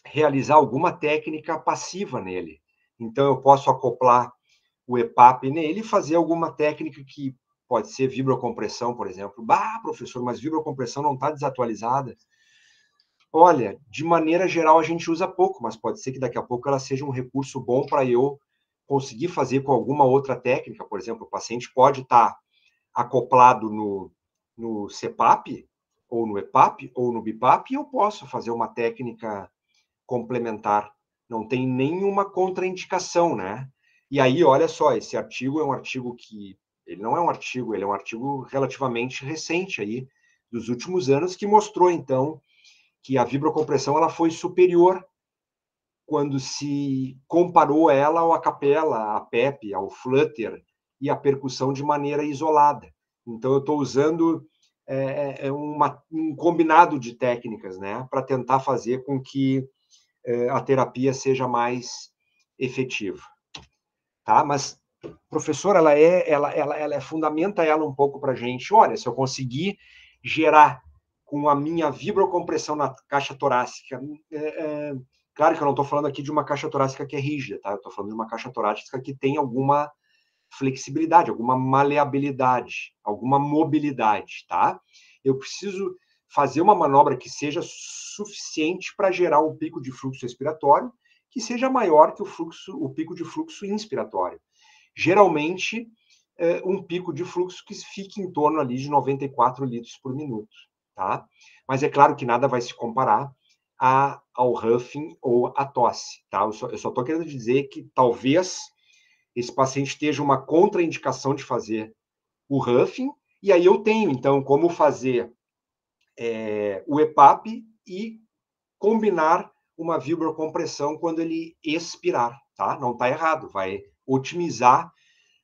realizar alguma técnica passiva nele. Então, eu posso acoplar o EPAP nele e fazer alguma técnica que pode ser vibrocompressão, por exemplo. Bah, professor, mas vibrocompressão não está desatualizada. Olha, de maneira geral, a gente usa pouco, mas pode ser que daqui a pouco ela seja um recurso bom para eu conseguir fazer com alguma outra técnica. Por exemplo, o paciente pode estar acoplado no CPAP, ou no EPAP, ou no BIPAP, e eu posso fazer uma técnica complementar. Não tem nenhuma contraindicação, né? E aí, olha só, esse artigo é um artigo que... Ele não é um artigo, ele é um artigo relativamente recente aí, dos últimos anos, que mostrou, então, que a vibrocompressão ela foi superior quando se comparou ela ao acapella, a PEP, ao flutter e a percussão de maneira isolada. Então, eu estou usando um combinado de técnicas, né, para tentar fazer com que a terapia seja mais efetiva. Tá? Mas, professor, fundamenta ela um pouco para a gente. Olha, se eu conseguir gerar com a minha vibrocompressão na caixa torácica, claro que eu não estou falando aqui de uma caixa torácica que é rígida, tá? Eu estou falando de uma caixa torácica que tem alguma flexibilidade, alguma maleabilidade, alguma mobilidade, tá? Eu preciso fazer uma manobra que seja suficiente para gerar um pico de fluxo respiratório que seja maior que o pico de fluxo inspiratório. Geralmente, um pico de fluxo que fique em torno ali de 94 litros por minuto, tá? Mas é claro que nada vai se comparar ao huffing ou à tosse, tá? Eu só estou querendo dizer que talvez esse paciente esteja uma contraindicação de fazer o huffing, e aí eu tenho, então, como fazer o EPAP e combinar uma vibrocompressão quando ele expirar, tá? Não está errado, vai otimizar,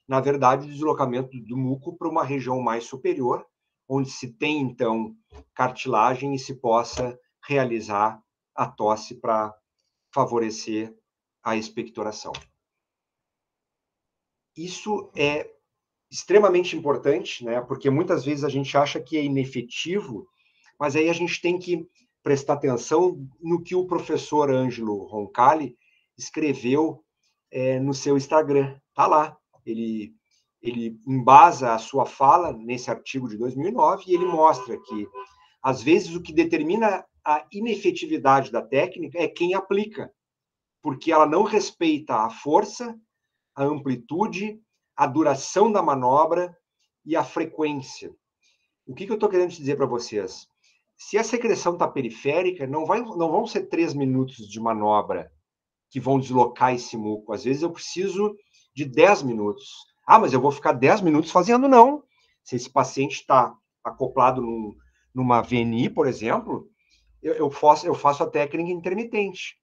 na verdade, o deslocamento do muco para uma região mais superior, onde se tem, então, cartilagem e se possa realizar a tosse para favorecer a expectoração. Isso é extremamente importante, né? Porque muitas vezes a gente acha que é inefetivo, mas aí a gente tem que prestar atenção no que o professor Ângelo Roncalli escreveu no seu Instagram. Tá lá. Ele embasa a sua fala nesse artigo de 2009 e ele mostra que, às vezes, o que determina a inefetividade da técnica é quem aplica, porque ela não respeita a força, a amplitude, a duração da manobra e a frequência. O que eu estou querendo te dizer para vocês? Se a secreção está periférica, não vão ser 3 minutos de manobra que vão deslocar esse muco. Às vezes eu preciso de 10 minutos. Ah, mas eu vou ficar 10 minutos fazendo? Não. Se esse paciente está acoplado numa VNI, por exemplo, eu faço a técnica intermitente.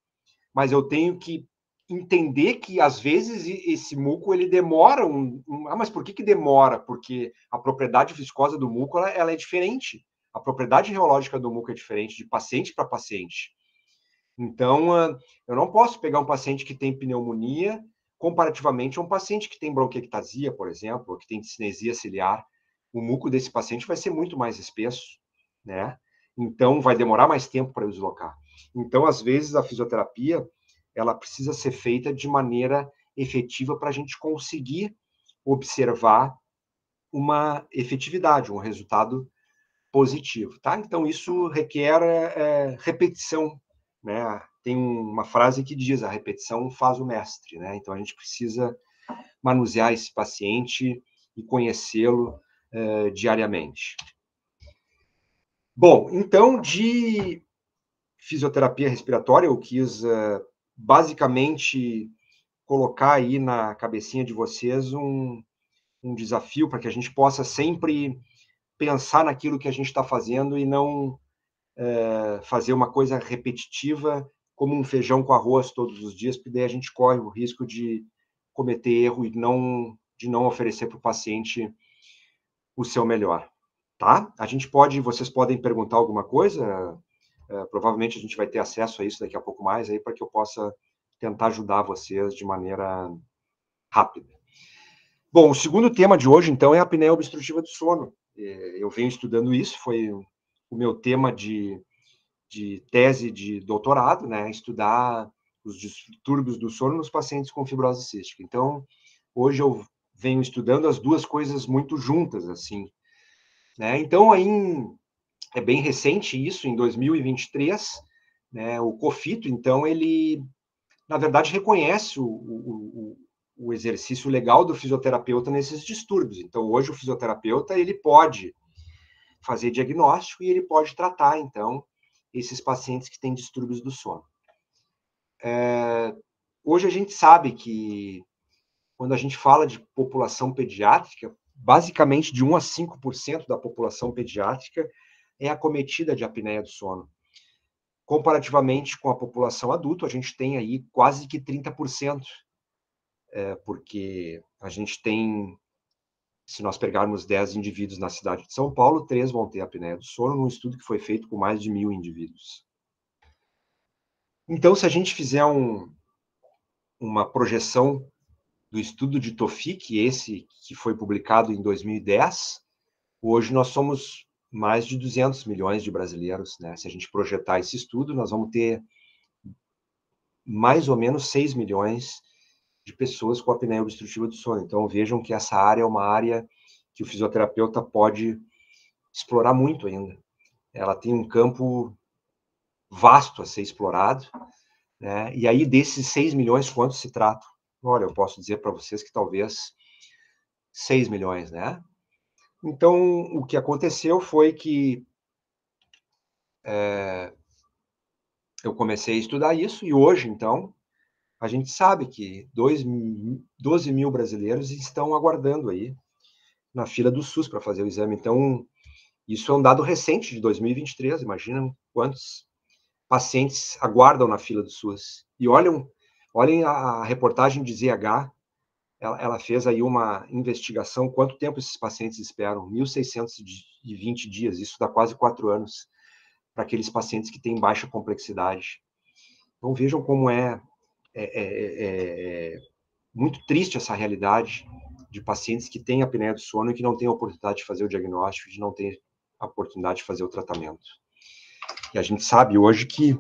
Mas eu tenho que entender que, às vezes, esse muco ele demora mas por que demora? Porque a propriedade viscosa do muco ela é diferente. A propriedade reológica do muco é diferente de paciente para paciente. Então, eu não posso pegar um paciente que tem pneumonia comparativamente a um paciente que tem bronquiectasia, por exemplo, ou que tem discinesia ciliar. O muco desse paciente vai ser muito mais espesso, né? Então, vai demorar mais tempo para eu deslocar. Então, às vezes, a fisioterapia ela precisa ser feita de maneira efetiva para a gente conseguir observar uma efetividade, um resultado positivo, tá? Então, isso requer repetição, né? Tem uma frase que diz, a repetição faz o mestre, né? Então, a gente precisa manusear esse paciente e conhecê-lo diariamente. Bom, então, de fisioterapia respiratória, eu quis basicamente colocar aí na cabecinha de vocês um desafio para que a gente possa sempre pensar naquilo que a gente está fazendo e não fazer uma coisa repetitiva como um feijão com arroz todos os dias, porque daí a gente corre o risco de cometer erro e de não oferecer para o paciente o seu melhor, tá? Vocês podem perguntar alguma coisa, provavelmente a gente vai ter acesso a isso daqui a pouco mais, aí para que eu possa tentar ajudar vocês de maneira rápida. Bom, o segundo tema de hoje, então, é a apneia obstrutiva do sono. Eu venho estudando isso, foi o meu tema de tese de doutorado, né? Estudar os distúrbios do sono nos pacientes com fibrose cística. Então, hoje eu venho estudando as duas coisas muito juntas, assim, né? Então, aí é bem recente isso, em 2023, né? O COFITO, então, ele, na verdade, reconhece o exercício legal do fisioterapeuta nesses distúrbios. Então, hoje o fisioterapeuta, ele pode fazer diagnóstico e ele pode tratar, então, esses pacientes que têm distúrbios do sono. Hoje a gente sabe que, quando a gente fala de população pediátrica, basicamente de 1 a 5% da população pediátrica é acometida de apneia do sono. Comparativamente com a população adulta, a gente tem aí quase que 30%, porque a gente tem, se nós pegarmos 10 indivíduos na cidade de São Paulo, 3 vão ter apneia do sono, num estudo que foi feito com mais de 1.000 indivíduos. Então, se a gente fizer uma projeção do estudo de Tofik, esse que foi publicado em 2010, hoje nós somos mais de 200 milhões de brasileiros, né? Se a gente projetar esse estudo, nós vamos ter mais ou menos 6 milhões de pessoas com apneia obstrutiva do sono. Então, vejam que essa área é uma área que o fisioterapeuta pode explorar muito ainda. Ela tem um campo vasto a ser explorado, né? E aí, desses 6 milhões, quantos se tratam? Olha, eu posso dizer para vocês que talvez 6 milhões, né? Então, o que aconteceu foi que eu comecei a estudar isso, e hoje, então, a gente sabe que 12 mil brasileiros estão aguardando aí na fila do SUS para fazer o exame. Então, isso é um dado recente, de 2023, imagina quantos pacientes aguardam na fila do SUS. E olhem a reportagem de ZH, ela fez aí uma investigação, quanto tempo esses pacientes esperam? 1.620 dias, isso dá quase 4 anos, para aqueles pacientes que têm baixa complexidade. Então, vejam como é muito triste essa realidade de pacientes que têm apneia do sono e que não têm a oportunidade de fazer o diagnóstico, de não ter a oportunidade de fazer o tratamento. E a gente sabe hoje que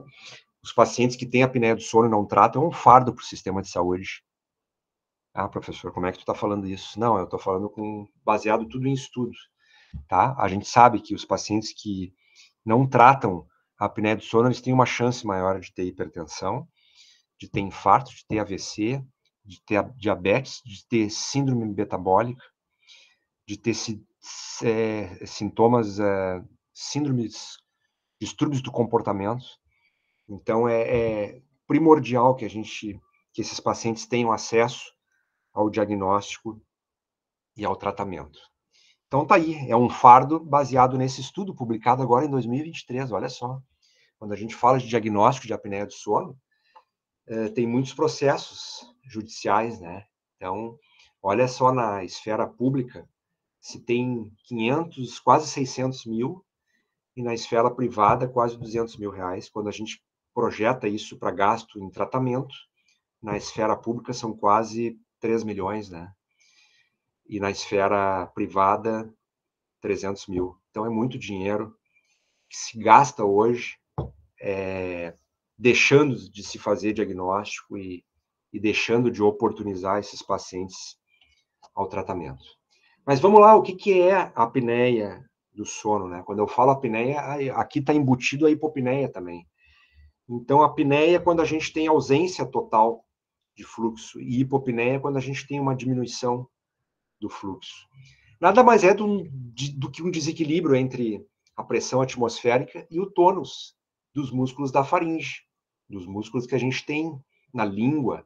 os pacientes que têm apneia do sono e não tratam é um fardo para o sistema de saúde. Ah, professor, como é que tu está falando isso? Não, eu estou falando baseado tudo em estudos, tá? A gente sabe que os pacientes que não tratam a apneia do sono, eles têm uma chance maior de ter hipertensão, de ter infarto, de ter AVC, de ter diabetes, de ter síndrome metabólica, de ter sintomas, síndromes, distúrbios do comportamento. Então, é primordial que esses pacientes tenham acesso ao diagnóstico e ao tratamento. Então, tá aí, é um fardo baseado nesse estudo publicado agora em 2023, olha só. Quando a gente fala de diagnóstico de apneia do sono, tem muitos processos judiciais, né? Então, olha só, na esfera pública, se tem 500, quase 600 mil, e na esfera privada, quase 200 mil reais. Quando a gente projeta isso para gasto em tratamento, na esfera pública são quase 3 milhões, né? E na esfera privada, 300 mil. Então, é muito dinheiro que se gasta hoje, deixando de se fazer diagnóstico e deixando de oportunizar esses pacientes ao tratamento. Mas vamos lá, o que é a apneia do sono, né? Quando eu falo apneia, aqui está embutido a hipopneia também. Então, a apneia é quando a gente tem ausência total de fluxo, e hipopneia é quando a gente tem uma diminuição do fluxo. Nada mais é do que um desequilíbrio entre a pressão atmosférica e o tônus dos músculos da faringe, dos músculos que a gente tem na língua,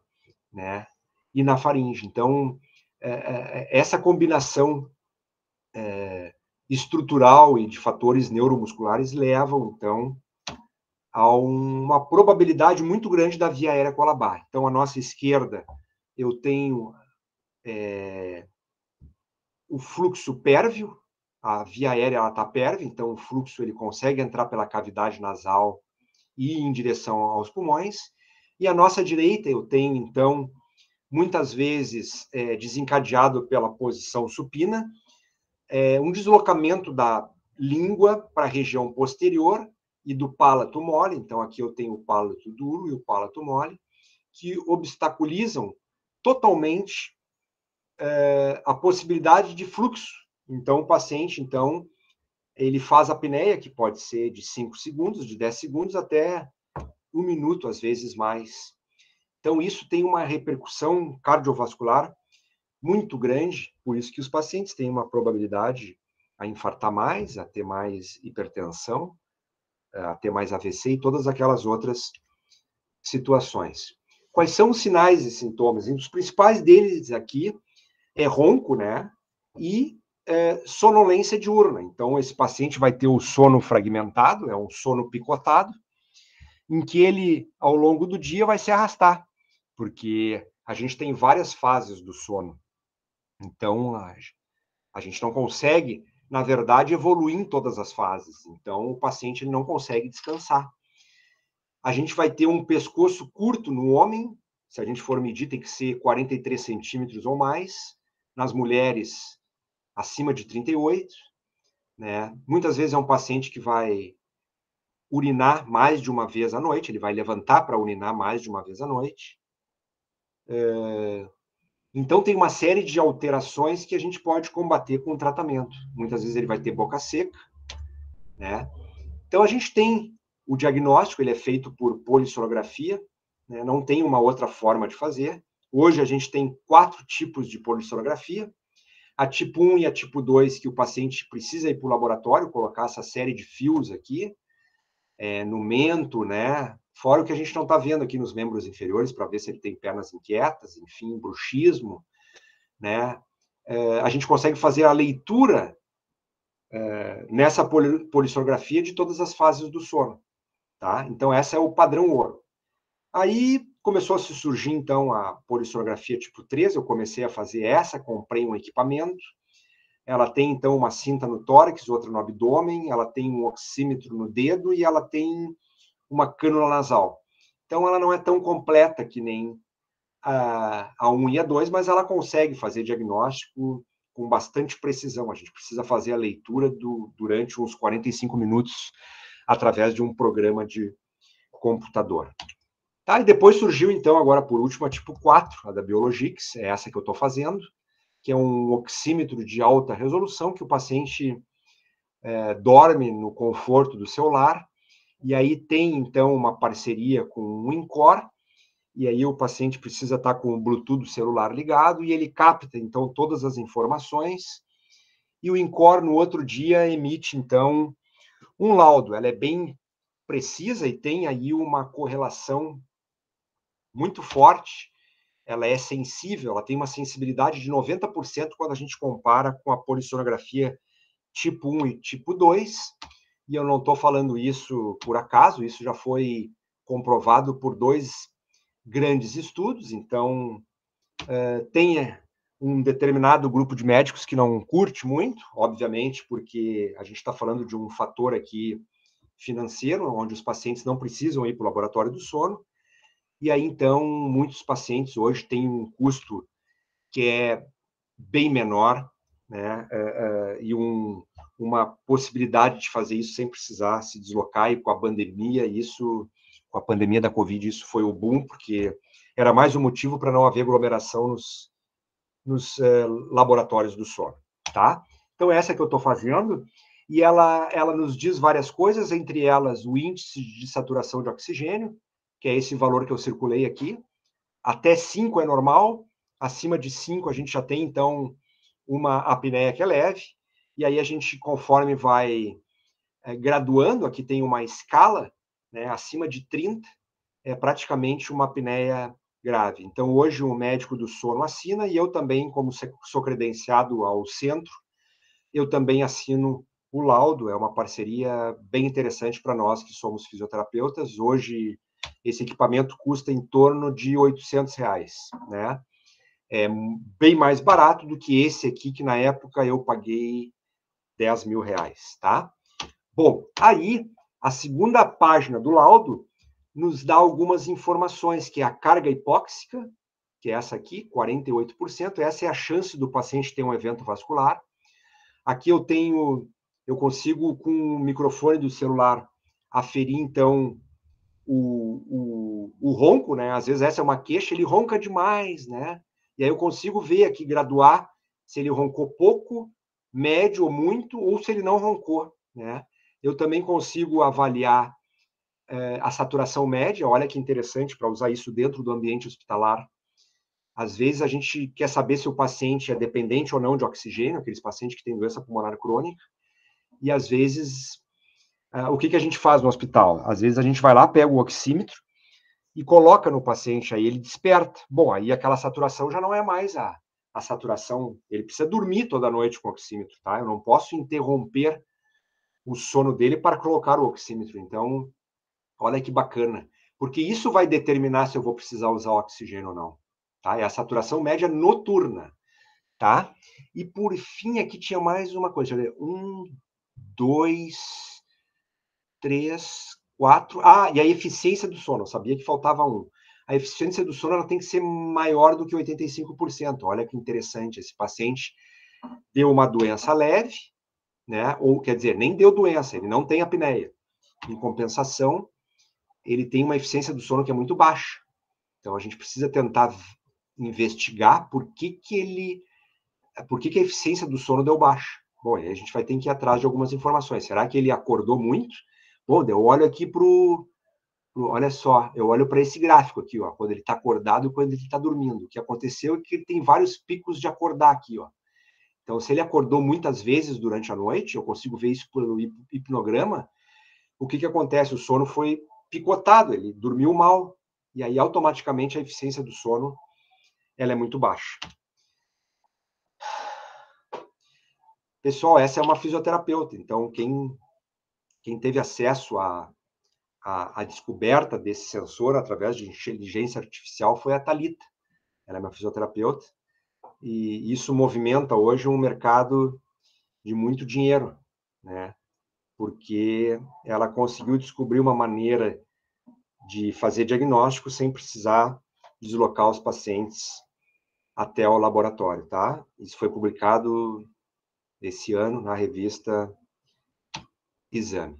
né, e na faringe. Então, essa combinação estrutural e de fatores neuromusculares levam, então, a uma probabilidade muito grande da via aérea colabar. Então, à nossa esquerda, eu tenho o fluxo pérvio, a via aérea está pérvia, então o fluxo ele consegue entrar pela cavidade nasal e ir em direção aos pulmões. E à nossa direita, eu tenho, então, muitas vezes desencadeado pela posição supina, um deslocamento da língua para a região posterior e do pálato mole. Então, aqui eu tenho o pálato duro e o pálato mole, que obstaculizam totalmente a possibilidade de fluxo. Então, o paciente, então, ele faz a apneia, que pode ser de 5 segundos, de 10 segundos, até 1 minuto, às vezes mais. Então, isso tem uma repercussão cardiovascular muito grande, por isso que os pacientes têm uma probabilidade a infartar mais, a ter mais hipertensão, a ter mais AVC e todas aquelas outras situações. Quais são os sinais e sintomas? E os principais deles aqui é ronco, né? E sonolência diurna. Então, esse paciente vai ter o sono fragmentado, é um sono picotado, em que ele, ao longo do dia, vai se arrastar, porque a gente tem várias fases do sono. Então, a gente não consegue, na verdade, evoluir em todas as fases. Então, o paciente não consegue descansar. A gente vai ter um pescoço curto no homem, se a gente for medir, tem que ser 43 centímetros ou mais. Nas mulheres, acima de 38, né? Muitas vezes é um paciente que vai urinar mais de uma vez à noite, ele vai levantar para urinar mais de uma vez à noite. Então, tem uma série de alterações que a gente pode combater com o tratamento. Muitas vezes ele vai ter boca seca, né? Então, a gente tem o diagnóstico, ele é feito por polissonografia, né? Não tem uma outra forma de fazer. Hoje, a gente tem 4 tipos de polissonografia. A tipo 1 e a tipo 2, que o paciente precisa ir para o laboratório, colocar essa série de fios aqui, no mento, né? Fora o que a gente não está vendo aqui nos membros inferiores, para ver se ele tem pernas inquietas, enfim, bruxismo, né? A gente consegue fazer a leitura nessa polissonografia de todas as fases do sono, tá? Então, essa é o padrão ouro. Aí começou a se surgir, então, a polissonografia tipo 3, eu comecei a fazer essa, comprei um equipamento, ela tem, então, uma cinta no tórax, outra no abdômen, ela tem um oxímetro no dedo e ela tem uma cânula nasal. Então, ela não é tão completa que nem a 1 e a 2, mas ela consegue fazer diagnóstico com bastante precisão. A gente precisa fazer a leitura durante uns 45 minutos através de um programa de computador. Tá, e depois surgiu, então, agora por último, a tipo 4, a da Biologix, é essa que eu estou fazendo, que é um oxímetro de alta resolução, que o paciente dorme no conforto do seu lar, e aí tem, então, uma parceria com o INCOR, e aí o paciente precisa estar com o Bluetooth do celular ligado, e ele capta, então, todas as informações, e o INCOR, no outro dia, emite, então, um laudo. Ela é bem precisa e tem aí uma correlação muito forte, ela é sensível, ela tem uma sensibilidade de 90% quando a gente compara com a polissonografia tipo 1 e tipo 2, e eu não estou falando isso por acaso, isso já foi comprovado por 2 grandes estudos, então tem um determinado grupo de médicos que não curte muito, obviamente, porque a gente está falando de um fator aqui financeiro, onde os pacientes não precisam ir para o laboratório do sono, e aí, então, muitos pacientes hoje têm um custo que é bem menor, né, e uma possibilidade de fazer isso sem precisar se deslocar, e com a pandemia, com a pandemia da Covid, isso foi o boom, porque era mais um motivo para não haver aglomeração nos laboratórios do sono, tá? Então, essa que eu estou fazendo, e ela nos diz várias coisas, entre elas o índice de saturação de oxigênio, que é esse valor que eu circulei aqui. Até 5 é normal, acima de 5 a gente já tem, então, uma apneia que é leve, e aí a gente, conforme vai graduando, aqui tem uma escala, né, acima de 30 é praticamente uma apneia grave. Então, hoje o médico do sono assina, e eu também, como sou credenciado ao centro, eu também assino o laudo, é uma parceria bem interessante para nós que somos fisioterapeutas. Hoje, esse equipamento custa em torno de R$800, né? É bem mais barato do que esse aqui, que na época eu paguei R$10 mil, tá? Bom, aí, a segunda página do laudo nos dá algumas informações, que é a carga hipóxica, que é essa aqui, 48%, essa é a chance do paciente ter um evento vascular. Aqui eu consigo, com o microfone do celular, aferir, então, o ronco, né? Às vezes essa é uma queixa, ele ronca demais, né? E aí eu consigo ver aqui, graduar, se ele roncou pouco, médio ou muito, ou se ele não roncou, né? Eu também consigo avaliar a saturação média, olha que interessante, para usar isso dentro do ambiente hospitalar. Às vezes a gente quer saber se o paciente é dependente ou não de oxigênio, aqueles pacientes que têm doença pulmonar crônica, e às vezes, o que a gente faz no hospital? Às vezes a gente vai lá, pega o oxímetro e coloca no paciente, aí ele desperta. Bom, aí aquela saturação já não é mais a saturação, ele precisa dormir toda noite com o oxímetro, tá? Eu não posso interromper o sono dele para colocar o oxímetro. Então, olha que bacana, porque isso vai determinar se eu vou precisar usar oxigênio ou não, tá? É a saturação média noturna, tá? E por fim, aqui tinha mais uma coisa, deixa eu ver, 1, 2, 3, 4, e a eficiência do sono, eu sabia que faltava um. A eficiência do sono ela tem que ser maior do que 85%, olha que interessante, esse paciente deu uma doença leve, né? Ou, quer dizer, nem deu doença, ele não tem apneia. Em compensação, ele tem uma eficiência do sono que é muito baixa. Então, a gente precisa tentar investigar por que a eficiência do sono deu baixa. Bom, aí a gente vai ter que ir atrás de algumas informações. Será que ele acordou muito? Bom, eu olho aqui olha só, eu olho para esse gráfico aqui, ó, quando ele está acordado e quando ele está dormindo. O que aconteceu é que ele tem vários picos de acordar aqui, ó. Então, se ele acordou muitas vezes durante a noite, eu consigo ver isso pelo hipnograma, o que acontece? O sono foi picotado, ele dormiu mal, e aí automaticamente a eficiência do sono ela é muito baixa. Pessoal, essa é uma fisioterapeuta, então quem teve acesso à descoberta desse sensor através de inteligência artificial foi a Thalita. Ela é uma fisioterapeuta, e isso movimenta hoje um mercado de muito dinheiro, né? Porque ela conseguiu descobrir uma maneira de fazer diagnóstico sem precisar deslocar os pacientes até o laboratório, tá? Isso foi publicado esse ano na revista Exame.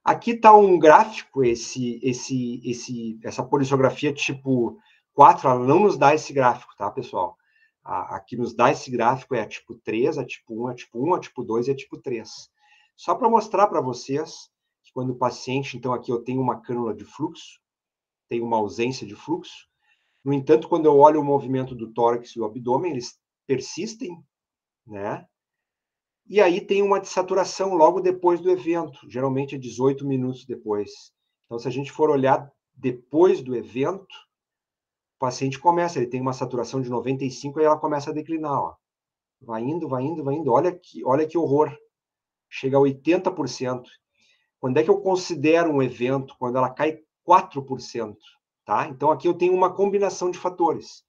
Aqui está um gráfico, essa polissografia tipo 4, ela não nos dá esse gráfico, tá, pessoal? Aqui nos dá esse gráfico, é a tipo 3, a tipo 1, a tipo 1, a tipo 2 e a tipo 3. Só para mostrar para vocês que quando o paciente, então aqui eu tenho uma cânula de fluxo, tenho uma ausência de fluxo, No entanto, quando eu olho o movimento do tórax e do abdômen, eles persistem, né? E aí tem uma dessaturação logo depois do evento, geralmente é 18 minutos depois. Então, se a gente for olhar depois do evento, o paciente começa, ele tem uma saturação de 95, aí ela começa a declinar, ó. Vai indo, vai indo, vai indo. Olha que horror. Chega a 80%. Quando é que eu considero um evento? Quando ela cai 4%, tá? Então, aqui eu tenho uma combinação de fatores.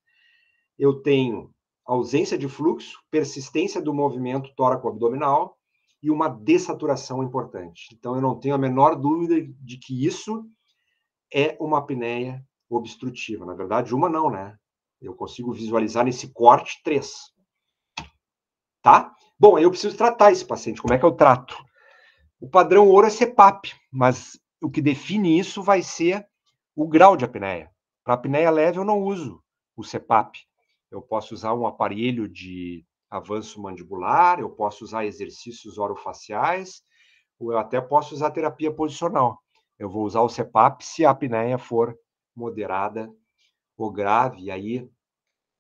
Eu tenho ausência de fluxo, persistência do movimento tóraco-abdominal e uma dessaturação importante. Então, eu não tenho a menor dúvida de que isso é uma apneia obstrutiva. Na verdade, uma não, né? Eu consigo visualizar nesse corte 3. Tá? Bom, aí eu preciso tratar esse paciente. Como é que eu trato? O padrão ouro é CPAP, mas o que define isso vai ser o grau de apneia. Para apneia leve, eu não uso o CPAP. Eu posso usar um aparelho de avanço mandibular, eu posso usar exercícios orofaciais, ou eu até posso usar terapia posicional. Eu vou usar o CPAP se a apneia for moderada ou grave, e aí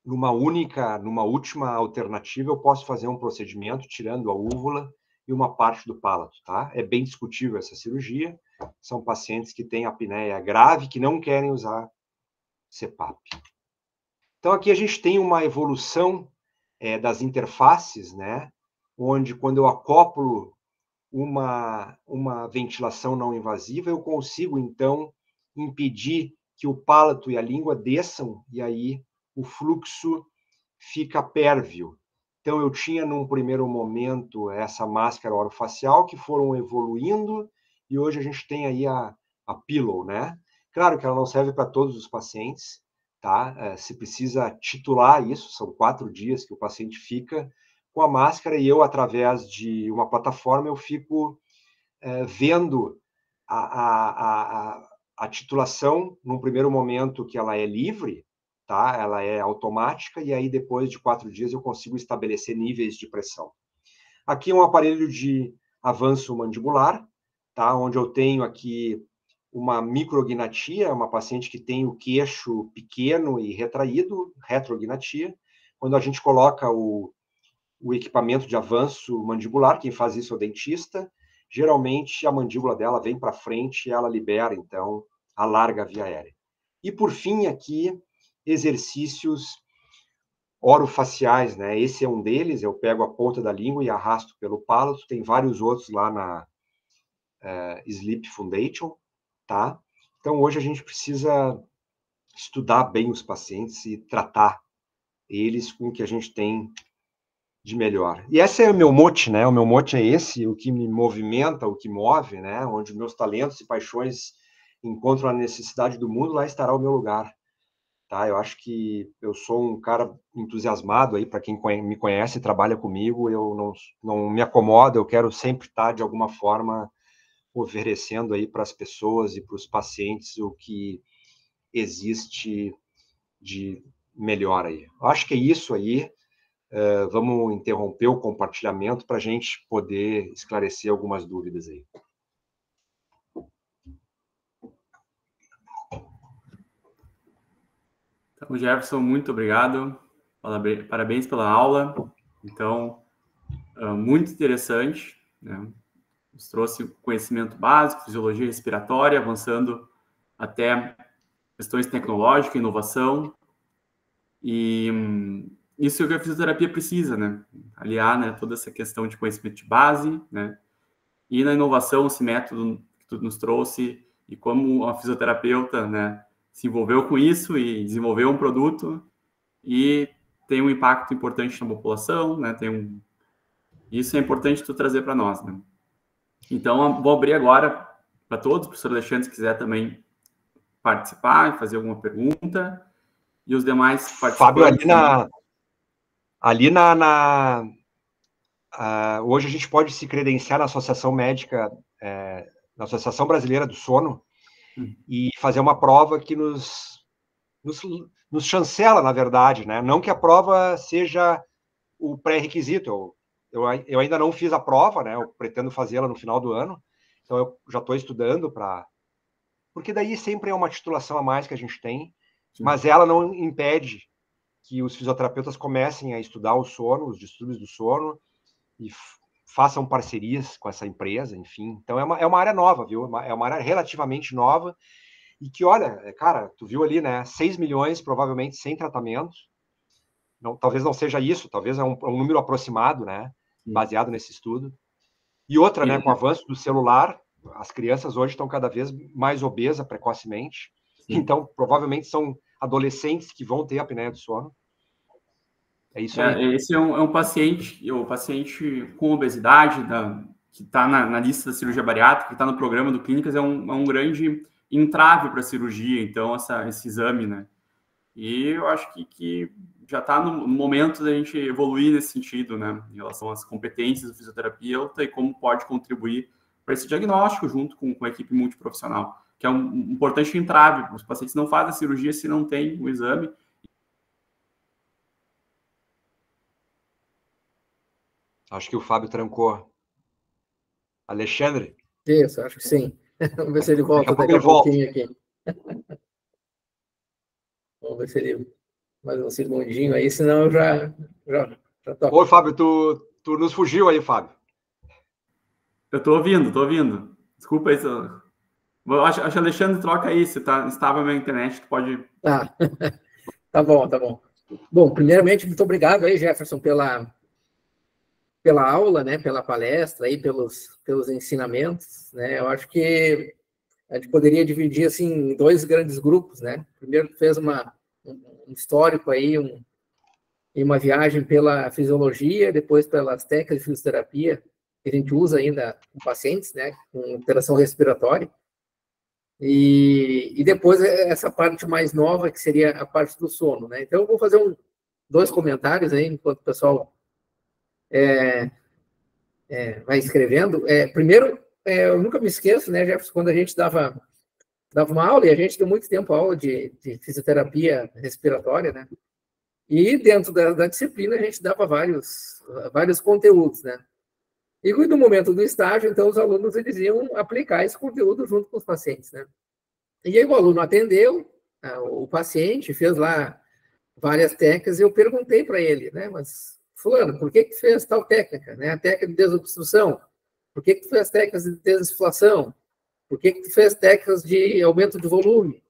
numa última alternativa, eu posso fazer um procedimento tirando a úvula e uma parte do palato, tá? É bem discutível essa cirurgia. São pacientes que têm apneia grave, que não querem usar CPAP. Então, aqui a gente tem uma evolução das interfaces, né? Onde, quando eu acoplo uma ventilação não invasiva, eu consigo, então, impedir que o palato e a língua desçam, e aí o fluxo fica pérvio. Então, eu tinha, num primeiro momento, essa máscara orofacial, que foram evoluindo, e hoje a gente tem aí a Pillow, né? Claro que ela não serve para todos os pacientes, tá? Se precisa titular isso, são 4 dias que o paciente fica com a máscara, e eu, através de uma plataforma, eu fico vendo a titulação, num primeiro momento que ela é livre, tá? Ela é automática, e aí depois de 4 dias eu consigo estabelecer níveis de pressão. Aqui é um aparelho de avanço mandibular, tá? Onde eu tenho aqui uma micrognatia, uma paciente que tem o queixo pequeno e retraído, retrognatia. Quando a gente coloca o equipamento de avanço mandibular, quem faz isso é o dentista, geralmente a mandíbula dela vem para frente e ela libera, então, alarga a via aérea. E, por fim, aqui, exercícios orofaciais, né? Esse é um deles, eu pego a ponta da língua e arrasto pelo palato, tem vários outros lá na Sleep Foundation, tá? Então, hoje a gente precisa estudar bem os pacientes e tratar eles com o que a gente tem de melhor. E esse é o meu mote, né? O meu mote é esse, o que me movimenta, o que move, né? Onde meus talentos e paixões encontram a necessidade do mundo, lá estará o meu lugar. Tá? Eu acho que eu sou um cara entusiasmado aí, para quem me conhece e trabalha comigo, eu não me acomodo, eu quero sempre estar, de alguma forma, oferecendo aí para as pessoas e para os pacientes o que existe de melhor aí. Eu acho que é isso aí. Vamos interromper o compartilhamento para a gente poder esclarecer algumas dúvidas aí.
Então, Jefferson, muito obrigado. Parabéns pela aula. Então, muito interessante, né? Nos trouxe conhecimento básico, fisiologia respiratória, avançando até questões tecnológicas, inovação. E isso é o que a fisioterapia precisa, né? Aliar, né, toda essa questão de conhecimento de base, né? E na inovação, esse método que tu nos trouxe, e como a fisioterapeuta, né, se envolveu com isso e desenvolveu um produto e tem um impacto importante na população, né? Isso é importante tu trazer para nós, né? Então, vou abrir agora para todos, o professor Alexandre, se quiser também participar e fazer alguma pergunta, e os demais participantes.
Fábio, hoje a gente pode se credenciar na Associação Médica, na Associação Brasileira do Sono, e fazer uma prova que nos chancela, na verdade, né? Não que a prova seja o pré-requisito. Eu ainda não fiz a prova, né? Eu pretendo fazê-la no final do ano, então eu já estou estudando para... Porque daí sempre é uma titulação a mais que a gente tem, mas ela não impede que os fisioterapeutas comecem a estudar o sono, os distúrbios do sono, e façam parcerias com essa empresa, enfim. Então, é uma área nova, viu? É uma área relativamente nova, e que, olha, cara, tu viu ali, né? 6 milhões, provavelmente, sem tratamento. Não, talvez não seja isso, talvez é um número aproximado, né? Baseado nesse estudo. E outra, né? Com o avanço do celular, as crianças hoje estão cada vez mais obesas precocemente. Sim. Então, provavelmente são adolescentes que vão ter apneia do sono. É isso aí.
Esse é um paciente, o paciente com obesidade, que está na lista da cirurgia bariátrica, que está no programa do Clínicas, é um grande entrave para a cirurgia, então, esse exame, né? E eu acho que já está no momento da gente evoluir nesse sentido, né? Em relação às competências do fisioterapeuta e como pode contribuir para esse diagnóstico junto com a equipe multiprofissional, que é um importante entrave. Os pacientes não fazem a cirurgia se não tem o exame.
Acho que o Fábio trancou. Alexandre?
Isso, acho que sim. Vamos ver se ele volta daqui a pouquinho aqui. Vamos ver se ele... Mais um segundinho aí, senão eu já toco.
Oi, Fábio, tu nos fugiu aí, Fábio.
Eu estou ouvindo. Desculpa aí. Acho que o Alexandre troca aí, se estava na minha internet, tu pode...
Tá bom. Bom, primeiramente, muito obrigado aí, Jefferson, pela aula, né, pela palestra, aí, pelos ensinamentos, né? Eu acho que a gente poderia dividir, assim, em 2 grandes grupos, né? Primeiro, tu fez um histórico aí, e uma viagem pela fisiologia, depois pelas técnicas de fisioterapia que a gente usa ainda com pacientes, né, com alteração respiratória. E depois essa parte mais nova, que seria a parte do sono, né? Então, eu vou fazer 2 comentários aí, enquanto o pessoal vai escrevendo. Primeiro, eu nunca me esqueço, né, Jefferson, quando a gente dava uma aula, e a gente deu muito tempo aula de fisioterapia respiratória, né? E dentro da disciplina, a gente dava vários conteúdos, né? E no momento do estágio, então, os alunos eles iam aplicar esse conteúdo junto com os pacientes, né? E aí o aluno atendeu o paciente, fez lá várias técnicas, e eu perguntei para ele, né? Mas, fulano, por que fez tal técnica, né? A técnica de desobstrução. Por que fez técnicas de desinsuflação? Por que fez técnicas de aumento de volume?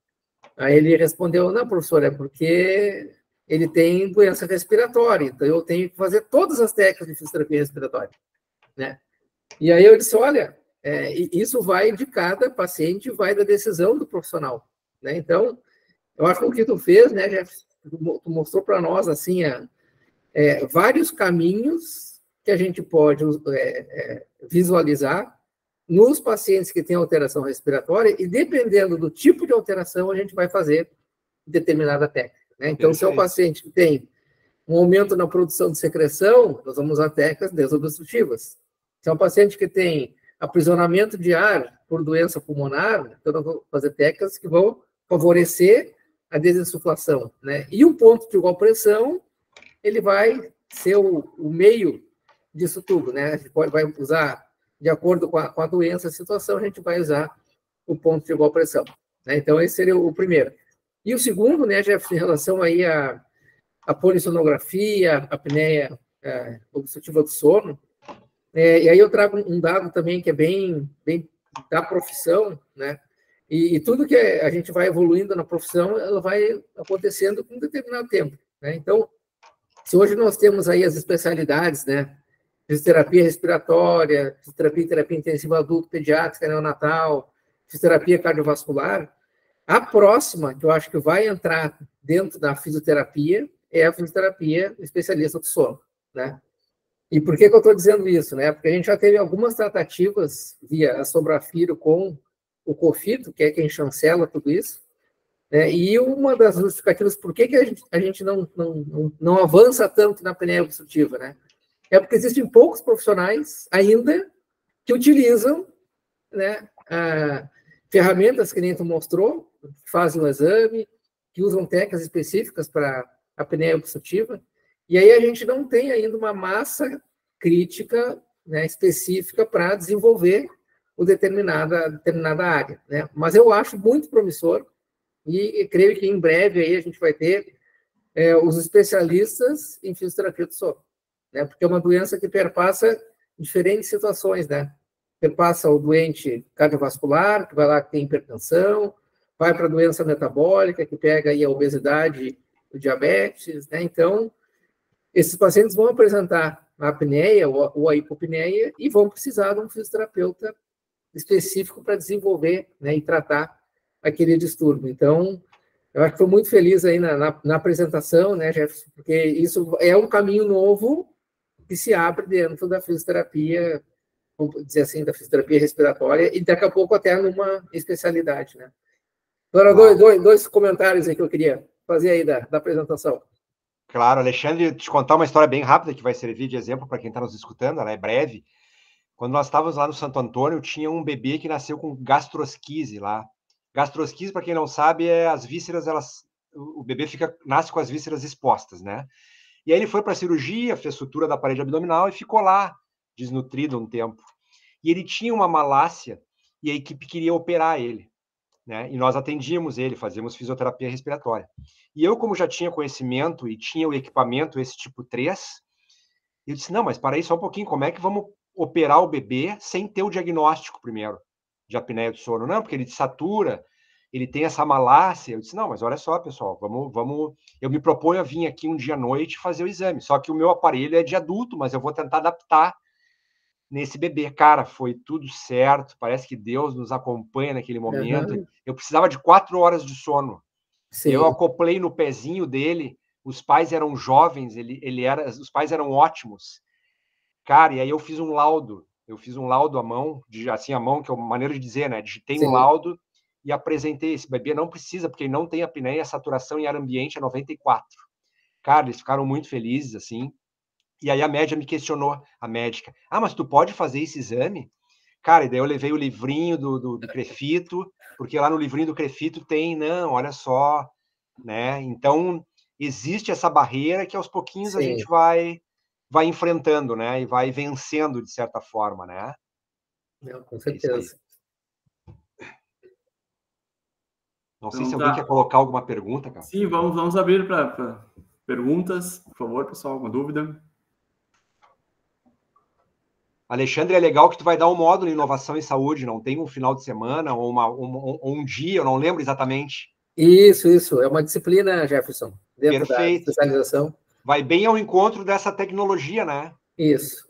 Aí ele respondeu, não, professor, é porque ele tem doença respiratória, então eu tenho que fazer todas as técnicas de fisioterapia respiratória, né? E aí eu disse, olha, isso vai de cada paciente, vai da decisão do profissional, né? Então, eu acho que o que tu fez, né, Jeff, tu mostrou para nós, assim, vários caminhos que a gente pode visualizar nos pacientes que têm alteração respiratória, e dependendo do tipo de alteração, a gente vai fazer determinada técnica, né? Então, se é um paciente que tem um aumento na produção de secreção, nós vamos usar técnicas desobstrutivas. Se é um paciente que tem aprisionamento de ar por doença pulmonar, então nós vamos fazer técnicas que vão favorecer a desinsuflação, né? E o ponto de igual pressão, ele vai ser o meio disso tudo, né? A gente vai usar, de acordo com a doença, a situação, a gente vai usar o ponto de igual pressão, né? Então, esse seria o primeiro. E o segundo, né, Jeff, em relação aí à polissonografia, a apneia obstrutiva do sono, e aí eu trago um dado também que é bem da profissão, né? E tudo que a gente vai evoluindo na profissão, ela vai acontecendo com um determinado tempo, né? Então, se hoje nós temos aí as especialidades, né? Fisioterapia respiratória, fisioterapia e terapia intensiva adulto, pediátrica, neonatal, fisioterapia cardiovascular, a próxima, que eu acho que vai entrar dentro da fisioterapia, é a fisioterapia especialista do sono, né? E por que eu estou dizendo isso, né? Porque a gente já teve algumas tratativas via a Sobrafiro com o COFITO, que é quem chancela tudo isso, né? E uma das justificativas por que a gente não avança tanto na apneia obstrutiva, né? É porque existem poucos profissionais ainda que utilizam, né, ferramentas que nem tu mostrou, que fazem o exame, que usam técnicas específicas para a apneia obstrutiva, e aí a gente não tem ainda uma massa crítica, né, específica para desenvolver determinada área, né? Mas eu acho muito promissor, E creio que em breve aí a gente vai ter os especialistas em fisioterapia do sono, né? Porque é uma doença que perpassa diferentes situações, né? Perpassa o doente cardiovascular, que vai lá que tem hipertensão, vai para a doença metabólica, que pega aí a obesidade, o diabetes, né? Então, esses pacientes vão apresentar a apneia ou a hipopneia e vão precisar de um fisioterapeuta específico para desenvolver, né, e tratar aquele distúrbio. Então, eu acho que estou muito feliz aí na apresentação, né, Jefferson, porque isso é um caminho novo que se abre dentro da fisioterapia, vamos dizer assim, da fisioterapia respiratória, e daqui a pouco até numa especialidade, né? Agora, dois comentários aí que eu queria fazer aí da apresentação.
Claro, Alexandre, te contar uma história bem rápida que vai servir de exemplo para quem está nos escutando, ela é breve. Quando nós estávamos lá no Santo Antônio, tinha um bebê que nasceu com gastrosquise lá. Gastrosquise, para quem não sabe, é as vísceras, o bebê nasce com as vísceras expostas, né? E aí ele foi para a cirurgia, fez sutura da parede abdominal e ficou lá, desnutrido um tempo. E ele tinha uma malácia e a equipe queria operar ele, né? E nós atendíamos ele, fazíamos fisioterapia respiratória. E eu, como já tinha conhecimento e tinha o equipamento, esse tipo 3, eu disse, não, mas para aí só um pouquinho, como é que vamos operar o bebê sem ter o diagnóstico primeiro de apneia do sono? Não, porque ele satura, ele tem essa malácia. Eu disse, não, mas olha só, pessoal, vamos... Eu me proponho a vir aqui um dia à noite fazer o exame, só que o meu aparelho é de adulto, mas eu vou tentar adaptar nesse bebê. Cara, foi tudo certo, parece que Deus nos acompanha naquele momento. Uhum. Eu precisava de 4 horas de sono. Sim. Eu acoplei no pezinho dele, os pais eram jovens, os pais eram ótimos. Cara, e aí eu fiz um laudo à mão, assim, a mão, que é uma maneira de dizer, né? Digitei um laudo e apresentei. Esse bebê não precisa, porque ele não tem apneia, a saturação em ar ambiente é 94. Cara, eles ficaram muito felizes, assim. E aí a médica me questionou, a médica, mas tu pode fazer esse exame? Cara, e daí eu levei o livrinho do Crefito, porque lá no livrinho do Crefito tem, não, olha só, né? Então, existe essa barreira que aos pouquinhos a gente vai enfrentando, né? E vai vencendo, de certa forma, né?
Não, com certeza.
Não sei se alguém quer colocar alguma pergunta, cara.
Sim, vamos abrir para perguntas, por favor, pessoal, alguma dúvida?
Alexandre, é legal que tu vai dar um módulo em inovação em saúde, não tem um final de semana ou um dia, eu não lembro exatamente.
Isso, é uma disciplina, Jefferson, dentro da especialização.
Vai bem ao encontro dessa tecnologia, né?
Isso,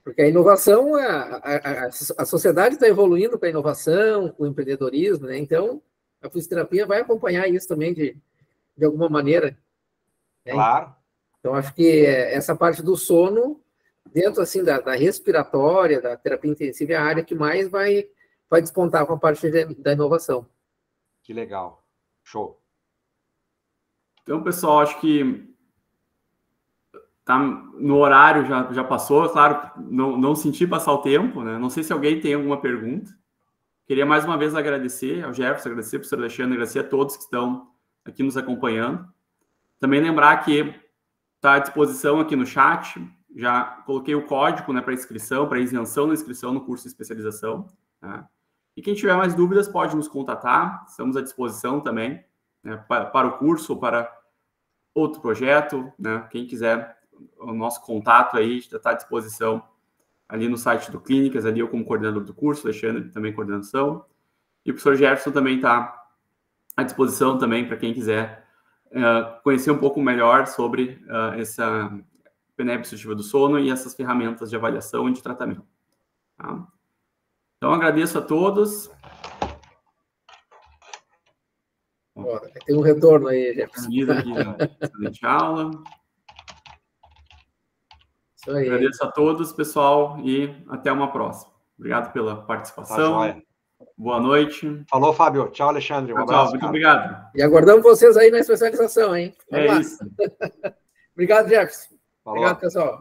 porque a inovação, a sociedade está evoluindo para a inovação, com o empreendedorismo, né? Então, a fisioterapia vai acompanhar isso também de alguma maneira. Né?
Claro.
Então, acho que essa parte do sono, dentro assim da respiratória, da terapia intensiva, é a área que mais vai despontar com a parte da inovação.
Que legal. Show.
Então, pessoal, acho que tá no horário, já passou, claro, não senti passar o tempo, né? Não sei se alguém tem alguma pergunta. Queria mais uma vez agradecer ao Jefferson, agradecer ao professor Alexandre, agradecer a todos que estão aqui nos acompanhando. Também lembrar que está à disposição aqui no chat, já coloquei o código, né, para inscrição, para isenção da inscrição no curso de especialização. Né? E quem tiver mais dúvidas pode nos contatar, estamos à disposição também, né, para o curso ou para outro projeto, né? Quem quiser o nosso contato aí está à disposição ali no site do Clínicas, ali eu como coordenador do curso, Alexandre também coordenação, e o professor Jefferson também está à disposição também para quem quiser conhecer um pouco melhor sobre essa apneia obstrutiva do sono e essas ferramentas de avaliação e de tratamento. Tá? Então, agradeço a todos.
Tem um retorno aí, Jefferson.
Aqui da excelente aula.
Isso aí.
Agradeço a todos, pessoal, e até uma próxima. Obrigado pela participação.
Tá,
boa noite.
Falou, Fábio. Tchau, Alexandre. Um abraço.
Tchau, muito obrigado.
E aguardamos vocês aí na especialização, hein? Vamos lá.
Isso.
Obrigado, Jefferson.
Falou.
Obrigado, pessoal.